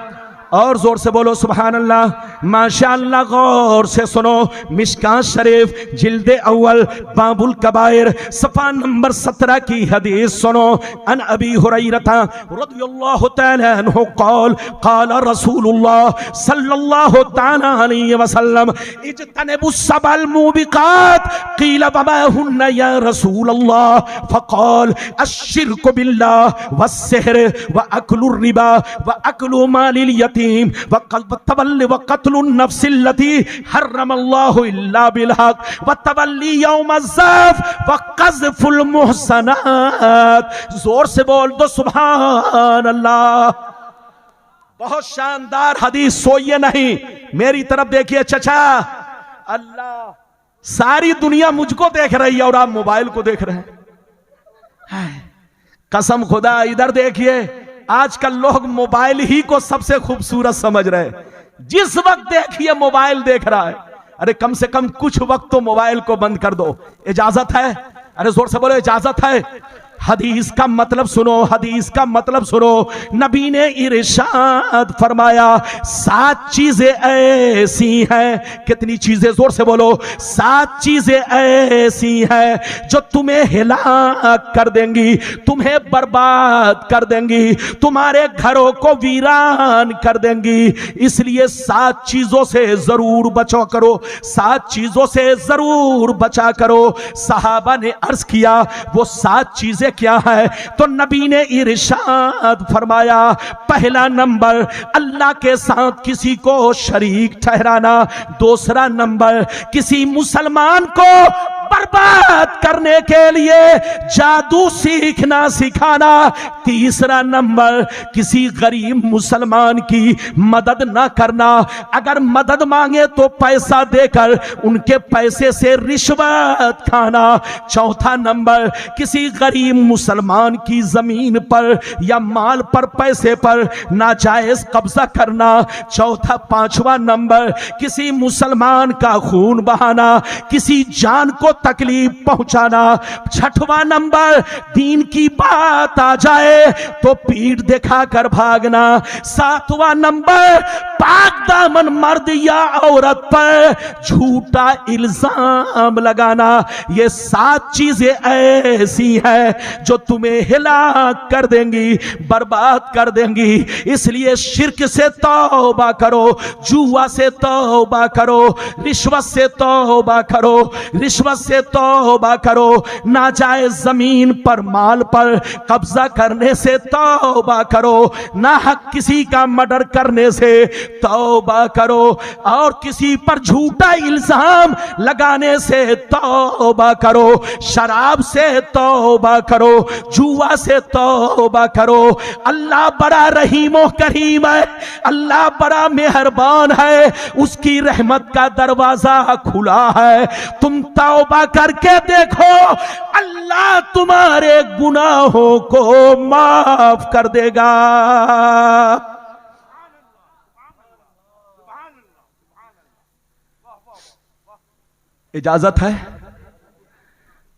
और जोर से बोलो सुभान अल्लाह। माशाअल्लाह, गौर से सुनो। मिशकात शरीफ जिल्दे अव्वल बाबुल कबायर सफा नंबर 17 की हदीस सुनो। अन अबी हुरैरता रज़ियल्लाहु तआला अन्हु क़ाल क़ाल रसूलुल्लाह सल्लल्लाहु तआला अलैहि वसल्लम इज्तनिबुस सबल मुबिकात क़ील वमा हुन्ना या रसूलल्लाह फ़क़ाल अश्शिरकु बिल्लाह वस्सिहर व अक्लुर रिबा व अक्लु मालिल यतीम व क़त्लुन नफ्सिल्लती हर्रमल्लाहु इल्ला बिलहक़ व तवल्ली यौमज़्ज़फ़ व क़ज़्फ़ुल मुहसनात। जोर से बोल दो सुभान अल्लाह। बहुत शानदार हदीस। सोइए नहीं, मेरी तरफ देखिए चचा। अल्लाह, सारी दुनिया मुझको देख रही है और आप मोबाइल को देख रहे हैं। कसम खुदा, इधर देखिए, आजकल लोग मोबाइल ही को सबसे खूबसूरत समझ रहे हैं। जिस वक्त देखिए मोबाइल देख रहा है। अरे कम से कम कुछ वक्त तो मोबाइल को बंद कर दो। इजाजत है? अरे जोर से बोलो, इजाजत है? हदीस का मतलब सुनो, हदीस का मतलब सुनो। नबी ने इरशाद फरमाया 7 चीजें ऐसी हैं। कितनी चीजें? जोर से बोलो। 7 चीजें ऐसी हैं जो तुम्हें हिलाक कर देंगी, तुम्हें बर्बाद कर देंगी, तुम्हारे घरों को वीरान कर देंगी। इसलिए 7 चीजों से जरूर बचा करो, 7 चीजों से जरूर बचा करो। सहाबा ने अर्ज किया वो 7 चीजें क्या है? तो नबी ने इरशाद फरमाया, पहला नंबर अल्लाह के साथ किसी को शरीक ठहराना। दूसरा नंबर किसी मुसलमान को बर्बाद करने के लिए जादू सीखना सिखाना। तीसरा नंबर, किसी गरीब मुसलमान की मदद ना करना। अगर मदद मांगे तो पैसा देकर उनके पैसे से रिश्वत खाना। चौथा नंबर, किसी गरीब मुसलमान की जमीन पर या माल पर, पैसे पर नाजायज कब्जा करना। चौथा, पांचवा नंबर, किसी मुसलमान का खून बहाना, किसी जान को तकलीफ पहुंचाना। छठवां नंबर, दीन की बात आ जाए तो पीठ दिखाकर भागना। सातवां नंबर, पाक दामन मर्द या औरत पर झूठा इल्जाम लगाना। ये 7 चीजें ऐसी हैं जो तुम्हें हिलाक कर देंगी, बर्बाद कर देंगी। इसलिए शिर्क से तौबा करो, जुआ से तौबा करो, रिश्वत से तौबा करो, रिश्वत से तौबा करो, नाजायज जमीन पर, माल पर कब्जा करने से तौबा करो, ना हक किसी का मर्डर करने से तौबा करो, और किसी पर झूठा इल्जाम लगाने से तौबा करो, शराब से तौबा करो, जुआ से तौबा करो। अल्लाह बड़ा रहीमो करीम है, अल्लाह बड़ा मेहरबान है, उसकी रहमत का दरवाजा खुला है। तुम तौबा करके देखो, अल्लाह तुम्हारे गुनाहों को माफ कर देगा। इजाजत है?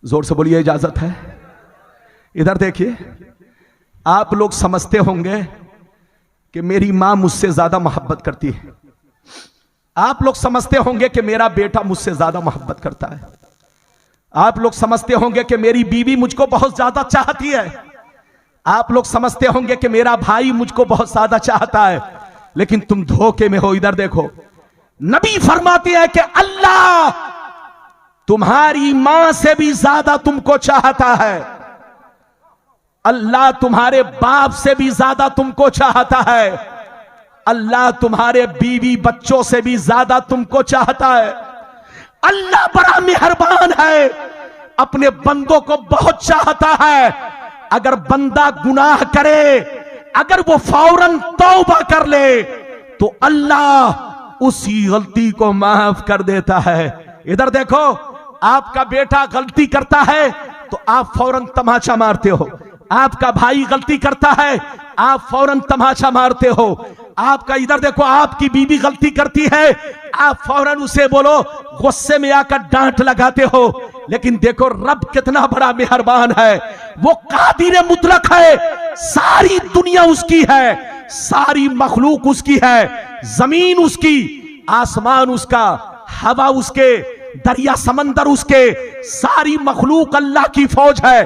जोर से बोलिए, इजाजत है? इधर देखिए, आप लोग समझते होंगे कि मेरी मां मुझसे ज्यादा मोहब्बत करती है, आप लोग समझते होंगे कि मेरा बेटा मुझसे ज्यादा मोहब्बत करता है, आप लोग समझते होंगे कि मेरी बीवी मुझको बहुत ज्यादा चाहती है, आप लोग समझते होंगे कि मेरा भाई मुझको बहुत ज्यादा चाहता है, लेकिन तुम धोखे में हो। इधर देखो, नबी फरमाते हैं कि अल्लाह तुम्हारी मां से भी ज्यादा तुमको चाहता है, अल्लाह तुम्हारे बाप से भी ज्यादा तुमको चाहता है, अल्लाह तुम्हारे बीवी बच्चों से भी ज्यादा तुमको चाहता है। अल्लाह बड़ा मेहरबान है, अपने बंदों को बहुत चाहता है। अगर बंदा गुनाह करे, अगर वो फौरन तौबा कर ले तो अल्लाह उसी गलती को माफ कर देता है। इधर देखो, आपका बेटा गलती करता है तो आप फौरन तमाचा मारते हो, आपका भाई गलती करता है आप फौरन तमाचा मारते हो, आपका इधर देखो आपकी बीवी गलती करती है आप फौरन उसे बोलो, गुस्से में आकर डांट लगाते हो। लेकिन देखो रब कितना बड़ा मेहरबान है, वो कादिर मुतलक है, सारी दुनिया उसकी है, सारी मखलूक उसकी है, जमीन उसकी, आसमान उसका, हवा उसके, दरिया समंदर उसके, सारी मखलूक अल्लाह की फौज है।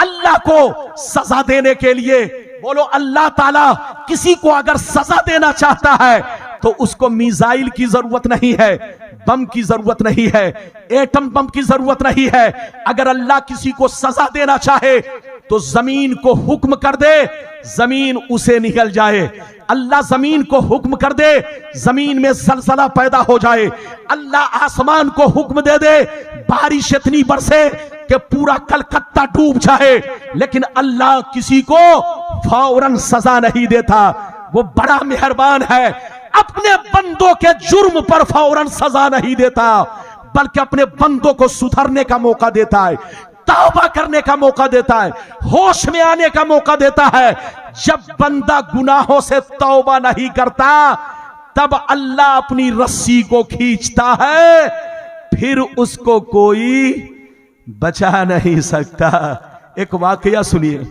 अल्लाह को सजा देने के लिए बोलो, अल्लाह ताला किसी को अगर सजा देना चाहता है तो उसको मिसाइल की जरूरत नहीं है, बम की जरूरत नहीं है, एटम बम की जरूरत नहीं है। अगर अल्लाह किसी को सजा देना चाहे तो जमीन को हुक्म कर दे, जमीन उसे निकल जाए। अल्लाह जमीन को हुक्म कर दे, जमीन में जलजला पैदा हो जाए। अल्लाह आसमान को हुक्म दे दे, बारिश इतनी बरसे कि पूरा कलकत्ता डूब जाए। लेकिन अल्लाह किसी को फौरन सजा नहीं देता, वो बड़ा मेहरबान है। अपने बंदों के जुर्म पर फौरन सजा नहीं देता, बल्कि अपने बंदों को सुधरने का मौका देता है, तौबा करने का मौका देता है, होश में आने का मौका देता है। जब बंदा गुनाहों से तौबा नहीं करता तब अल्लाह अपनी रस्सी को खींचता है, फिर उसको कोई बचा नहीं सकता। एक वाकया सुनिए,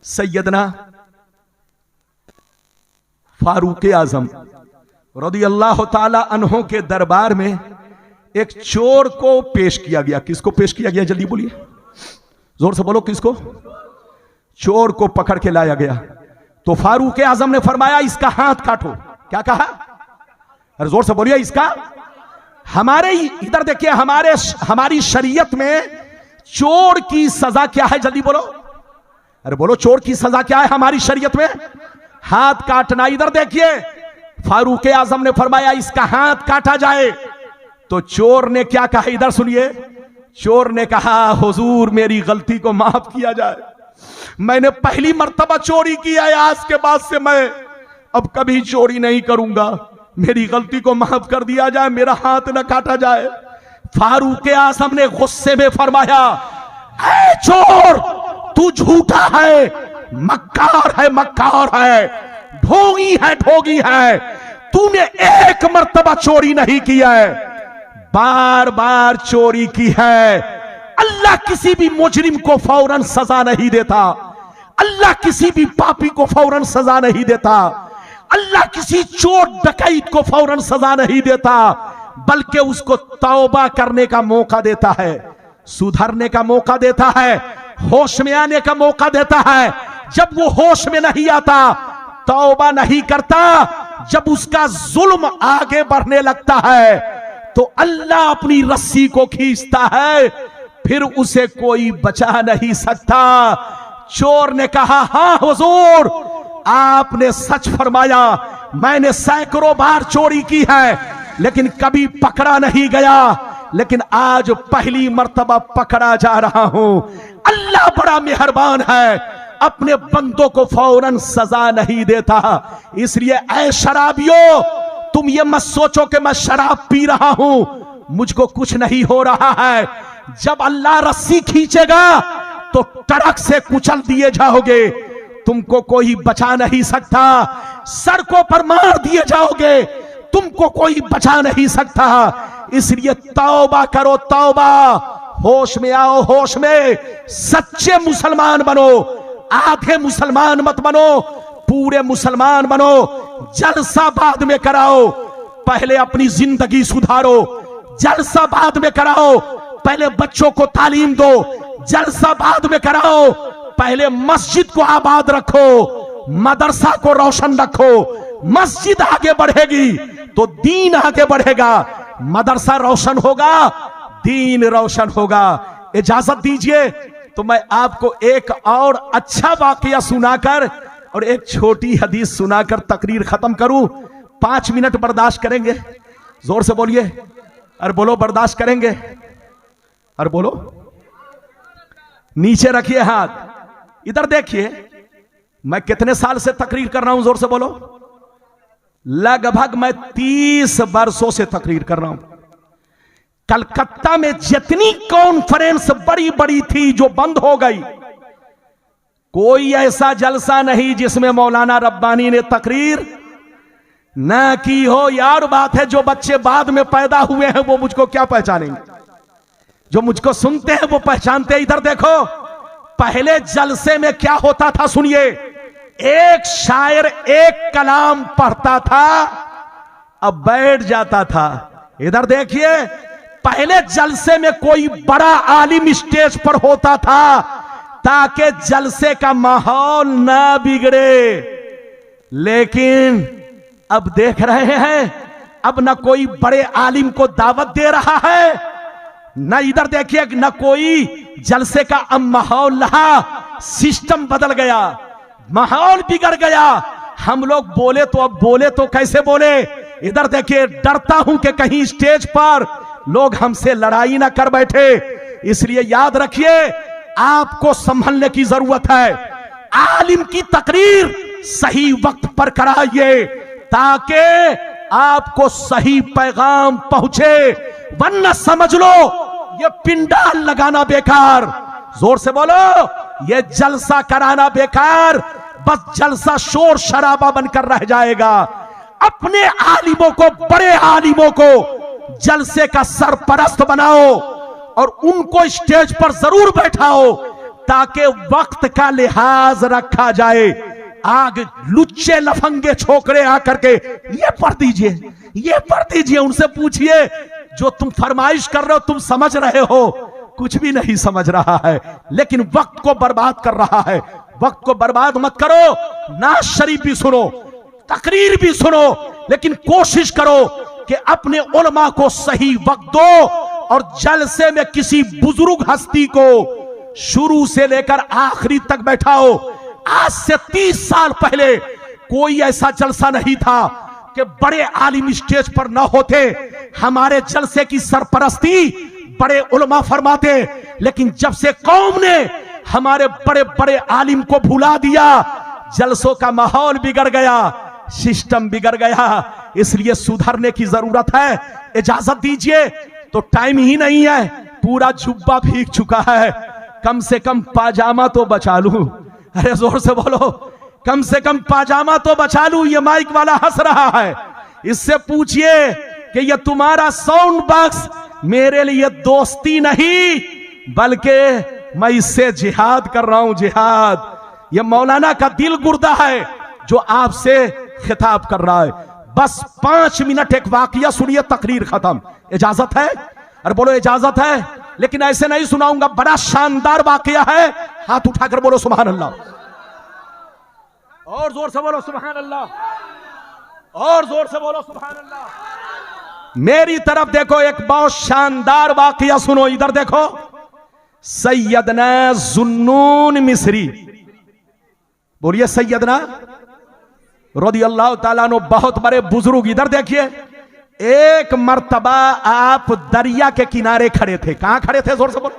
सैयदना फारूक आजम रदियल्लाहु ताला अन्हो के दरबार में एक चोर को पेश किया गया। किसको पेश किया गया? जल्दी बोलिए, जोर से बोलो, किसको? चोर को पकड़ के लाया गया। तो फारूक आजम ने फरमाया, इसका हाथ काटो। क्या कहा? अरे जोर से बोलिए, इसका। हमारे इधर देखिए, हमारी शरीयत में चोर की सजा क्या है? जल्दी बोलो, अरे बोलो, चोर की सजा क्या है हमारी शरीयत में? हाथ काटना। इधर देखिए, फारूक आजम ने फरमाया इसका हाथ काटा जाए। तो चोर ने क्या कहा? इधर सुनिए, चोर ने कहा हुजूर मेरी गलती को माफ किया जाए, मैंने पहली मर्तबा चोरी किया है, आज के बाद से मैं अब कभी चोरी नहीं करूंगा, मेरी गलती को माफ कर दिया जाए, मेरा हाथ न काटा जाए। फारूक आजम ने गुस्से में फरमाया, ऐ चोर तू झूठा है, मक्कार है, ढोंगी है, तूने एक मर्तबा चोरी नहीं किया है, बार बार चोरी की है। अल्लाह किसी भी मुजरिम को फौरन सजा नहीं देता, अल्लाह किसी भी पापी को फौरन सजा नहीं देता, अल्लाह किसी चोर डकैत को फौरन सजा नहीं देता, बल्कि उसको तौबा करने का मौका देता है, सुधरने का मौका देता है, होश में आने का मौका देता है। जब वो होश में नहीं आता, तौबा नहीं करता, जब उसका जुल्म आगे बढ़ने लगता है तो अल्लाह अपनी रस्सी को खींचता है, फिर उसे कोई बचा नहीं सकता। चोर ने कहा, हां हुजूर आपने सच फरमाया, मैंने सैकड़ों बार चोरी की है लेकिन कभी पकड़ा नहीं गया, लेकिन आज पहली मर्तबा पकड़ा जा रहा हूं। अल्लाह बड़ा मेहरबान है, अपने बंदों को फौरन सजा नहीं देता। इसलिए ऐ शराबियों, तुम ये मत सोचो कि मैं शराब पी रहा हूं, मुझको कुछ नहीं हो रहा है। जब अल्लाह रस्सी खींचेगा तो टड़क से कुचल दिए जाओगे, तुमको कोई बचा नहीं सकता, सड़कों पर मार दिए जाओगे, तुमको कोई बचा नहीं सकता। इसलिए तौबा करो, तौबा, होश में आओ, होश में, सच्चे मुसलमान बनो, आधे मुसलमान मत बनो, पूरे मुसलमान बनो। जलसा बाद में कराओ, पहले अपनी जिंदगी सुधारो, जलसा बाद में कराओ, पहले बच्चों को तालीम दो, जलसा बाद में कराओ, पहले मस्जिद को आबाद रखो, मदरसा को रोशन रखो। मस्जिद आगे बढ़ेगी तो दीन आगे बढ़ेगा, मदरसा रोशन होगा, दीन रोशन होगा। इजाजत दीजिए तो मैं आपको एक और अच्छा वाकया सुनाकर और एक छोटी हदीस सुनाकर तकरीर खत्म करूं। 5 मिनट बर्दाश्त करेंगे? जोर से बोलिए, अरे बोलो बर्दाश्त करेंगे, अरे बोलो, नीचे रखिए हाथ, इधर देखिए। मैं कितने साल से तकरीर कर रहा हूं? जोर से बोलो। लगभग मैं 30 वर्षों से तकरीर कर रहा हूं। कलकत्ता में जितनी कॉन्फ्रेंस बड़ी बड़ी थी जो बंद हो गई, कोई ऐसा जलसा नहीं जिसमें मौलाना रब्बानी ने तकरीर न की हो। यार बात है, जो बच्चे बाद में पैदा हुए हैं वो मुझको क्या पहचानेंगे, जो मुझको सुनते हैं वो पहचानते हैं। इधर देखो, पहले जलसे में क्या होता था सुनिए, एक शायर एक कलाम पढ़ता था, अब बैठ जाता था। इधर देखिए, पहले जलसे में कोई बड़ा आलिम स्टेज पर होता था ताकि जलसे का माहौल ना बिगड़े, लेकिन अब देख रहे हैं अब न कोई बड़े आलिम को दावत दे रहा है, न इधर देखिए न कोई जलसे का अब माहौल रहा, सिस्टम बदल गया, माहौल बिगड़ गया। हम लोग बोले तो अब बोले तो कैसे बोले? इधर देखिए, डरता हूं कि कहीं स्टेज पर लोग हमसे लड़ाई ना कर बैठे। इसलिए याद रखिए, आपको संभलने की जरूरत है। आलिम की तकरीर सही वक्त पर कराइए ताकि आपको सही पैगाम पहुंचे, वरना समझ लो ये पिंडाल लगाना बेकार। जोर से बोलो, ये जलसा कराना बेकार, बस जलसा शोर शराबा बनकर रह जाएगा। अपने आलिमों को, बड़े आलिमों को जलसे का सरपरस्त बनाओ और उनको स्टेज पर जरूर बैठाओ ताकि वक्त का लिहाज रखा जाए। आग लुच्चे लफंगे छोकरे आकर के ये पढ़ दीजिए, ये पढ़ दीजिए, उनसे पूछिए जो तुम फरमाइश कर रहे हो तुम समझ रहे हो? कुछ भी नहीं समझ रहा है, लेकिन वक्त को बर्बाद कर रहा है। वक्त को बर्बाद मत करो, नाज शरीफ भी सुनो, तकरीर भी सुनो, लेकिन कोशिश करो कि अपने उलमा को सही वक्त दो और जलसे में किसी बुजुर्ग हस्ती को शुरू से लेकर आखिरी तक बैठाओ। आज से 30 साल पहले कोई ऐसा जलसा नहीं था कि बड़े आलिम स्टेज पर न होते। हमारे जलसे की सरपरस्ती बड़े उलमा फरमाते, लेकिन जब से कौम ने हमारे बड़े बड़े आलिम को भुला दिया, जलसों का माहौल बिगड़ गया, सिस्टम बिगड़ गया। इसलिए सुधरने की जरूरत है। इजाजत दीजिए, तो टाइम ही नहीं है, पूरा जुब्बा भीग चुका है, कम से कम पाजामा तो बचा लूं। अरे जोर से बोलो, कम से कम पाजामा तो बचा लूं। ये माइक वाला हंस रहा है, इससे पूछिए कि ये तुम्हारा साउंड बॉक्स मेरे लिए दोस्ती नहीं, बल्कि मैं इससे जिहाद कर रहा हूं, जिहाद। ये मौलाना का दिल गुर्दा है जो आपसे खिताब कर रहा है। बस 5 मिनट एक वाकया सुनिए, तकरीर खत्म। इजाजत है? अरे बोलो इजाजत है। लेकिन ऐसे नहीं सुनाऊंगा, बड़ा शानदार वाकया है। हाथ उठाकर बोलो सुभान अल्लाह, और जोर से बोलो सुभान अल्लाह, और जोर से बोलो सुभान अल्लाह। मेरी तरफ देखो, एक बहुत शानदार वाकया सुनो। इधर देखो, सैयदना जुन्नून मिस्री, बोलिए सैयदना रज़ियल्लाहु ताला अन्हु, बहुत बड़े बुजुर्ग। इधर देखिए, एक मर्तबा आप दरिया के किनारे खड़े थे। कहां खड़े थे? जोर से बोलो,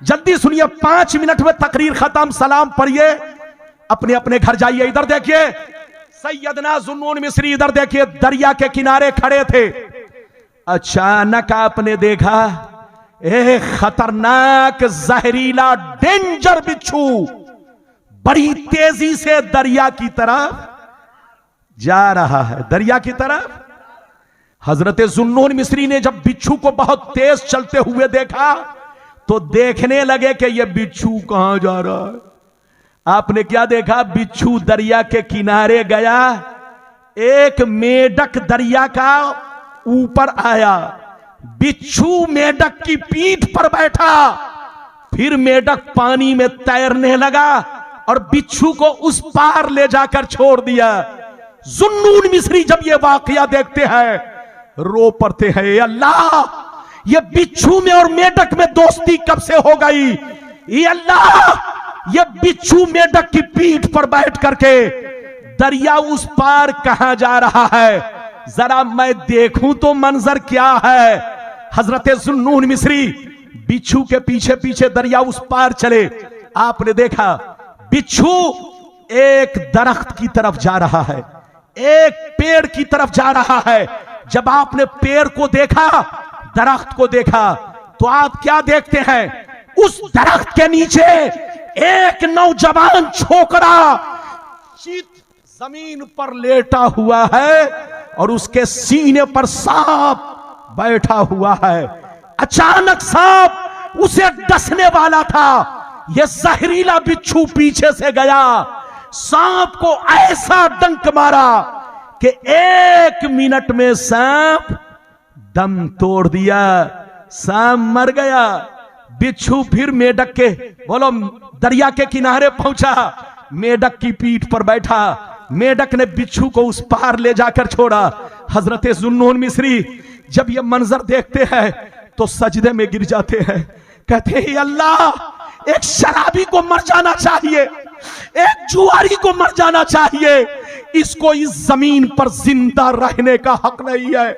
जल्दी सुनिए, 5 मिनट में तकरीर खत्म। सलाम पढ़िए, अपने अपने घर जाइए। इधर देखिए, सैयदना जुन्नून मिस्री, इधर देखिए, दरिया के किनारे खड़े थे। अचानक आपने देखा एक खतरनाक जहरीला डेंजर बिच्छू बड़ी तेजी से दरिया की तरफ जा रहा है, दरिया की तरफ। हजरत जुन्नून मिस्री ने जब बिच्छू को बहुत तेज चलते हुए देखा, तो देखने लगे कि यह बिच्छू कहां जा रहा है। आपने क्या देखा? बिच्छू दरिया के किनारे गया, एक मेढक दरिया का ऊपर आया, बिच्छू मेढक की पीठ पर बैठा, फिर मेढक पानी में तैरने लगा और बिच्छू को उस पार ले जाकर छोड़ दिया। जुन्नून मिस्री जब ये वाकया देखते हैं, रो पड़ते हैं, अल्लाह, ये बिच्छू में और मेढक में दोस्ती कब से हो गई? ये अल्लाह, ये बिच्छू मेढक की पीठ पर बैठ करके दरिया उस पार कहां जा रहा है, जरा मैं देखूं तो मंजर क्या है। हजरत जुन्नून मिस्री बिच्छू के पीछे पीछे दरिया उस पार चले। आपने देखा बिच्छू एक दरख्त की तरफ जा रहा है, एक पेड़ की तरफ जा रहा है। जब आपने पेड़ को देखा, दरख्त को देखा, तो आप क्या देखते हैं? उस दरख्त के नीचे एक नौजवान छोकरा चित जमीन पर लेटा हुआ है और उसके सीने पर सांप बैठा हुआ है। अचानक सांप उसे डसने वाला था। यह जहरीला बिच्छू पीछे से गया, सांप को ऐसा डंक मारा कि 1 मिनट में सांप दम तोड़ दिया, सांप मर गया। बिच्छू फिर मेढक के, बोलो, दरिया के किनारे पहुंचा, मेढक की पीठ पर बैठा, मेढक ने बिच्छू को उस पार ले जाकर छोड़ा। हजरत जुन्नून मिस्री जब ये मंजर देखते हैं तो सजदे में गिर जाते हैं, कहते हैं अल्लाह, एक शराबी को मर जाना चाहिए, एक जुआरी को मर जाना चाहिए, इसको इस जमीन पर जिंदा रहने का हक नहीं है।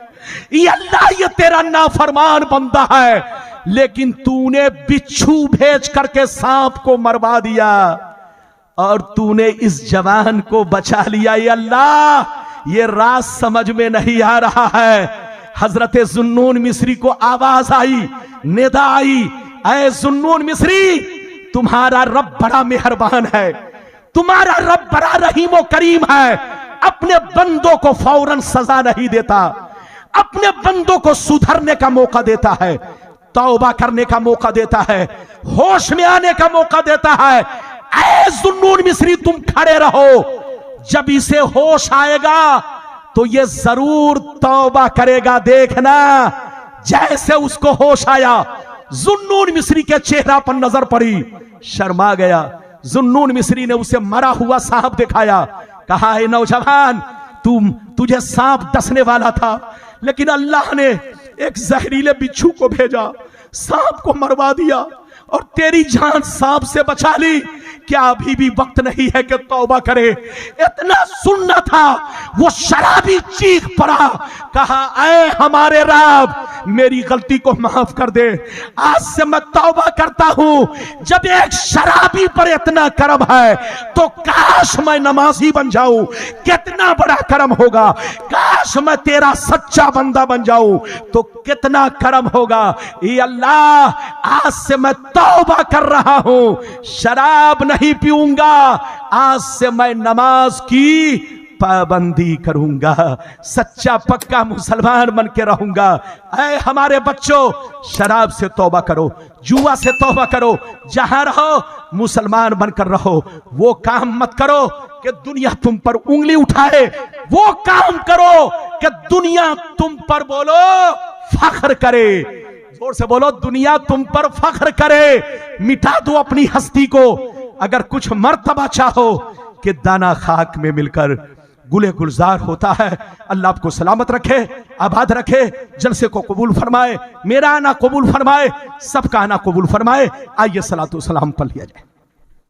ये अल्लाह, ये तेरा नाफरमान बंदा है, लेकिन तूने बिच्छू भेज करके सांप को मरवा दिया और तूने इस जवान को बचा लिया। ये अल्लाह, ये राज समझ में नहीं आ रहा है। हजरत जुन्नून मिस्री को आवाज आई, निदा आई, ऐ जुन्नून मिस्री, तुम्हारा रब बड़ा मेहरबान है, तुम्हारा रब बड़ा रहीम व करीम है, अपने बंदों को फौरन सजा नहीं देता, अपने बंदों को सुधरने का मौका देता है, तौबा करने का मौका देता है, होश में आने का मौका देता है। ऐ जुन्नून मिस्री, तुम खड़े रहो, जब इसे होश आएगा तो ये जरूर तौबा करेगा, देखना। जैसे उसको होश आया, जुन्नून मिस्री के चेहरा पर नजर पड़ी, शर्मा गया। जुन्नून मिस्री ने उसे मरा हुआ सांप दिखाया, कहा, है नौजवान, तुझे सांप डसने वाला था, लेकिन अल्लाह ने एक जहरीले बिच्छू को भेजा, सांप को मरवा दिया और तेरी जान सांप से बचा ली। क्या अभी भी वक्त नहीं है कि तौबा करे? इतना सुनना था, वो शराबी चीख पड़ा, कहा ऐ हमारे रब मेरी गलती को माफ कर दे, आज से मैं तौबा करता हूं। जब एक शराबी पर इतना करम है तो काश मैं नमाजी बन जाऊं, कितना बड़ा करम होगा। काश मैं तेरा सच्चा बंदा बन जाऊं तो कितना करम होगा। ये अल्लाह आज से मैं तौबा कर रहा हूं, शराब नहीं पीऊंगा, आज से मैं नमाज की पाबंदी करूंगा, सच्चा पक्का मुसलमान बन के रहूंगा। ऐ हमारे बच्चों, शराब से तौबा करो, जुआ से तौबा करो, जहां रहो मुसलमान बनकर रहो। वो काम मत करो कि दुनिया तुम पर उंगली उठाए, वो काम करो कि दुनिया तुम पर बोलो फख्र करे। जोर से बोलो, दुनिया तुम पर फख्र करे। मिटा दो अपनी हस्ती को। अगर कुछ मर्तबा चाहो कि दाना खाक में मिलकर गुले गुलजार होता है। अल्लाह आपको सलामत रखे, आबाद रखे, जलसे को कबूल फरमाए, मेरा आना कबूल फरमाए, सबका आना कबूल फरमाए। आइए सलातो सलाम पढ़ लिया जाए।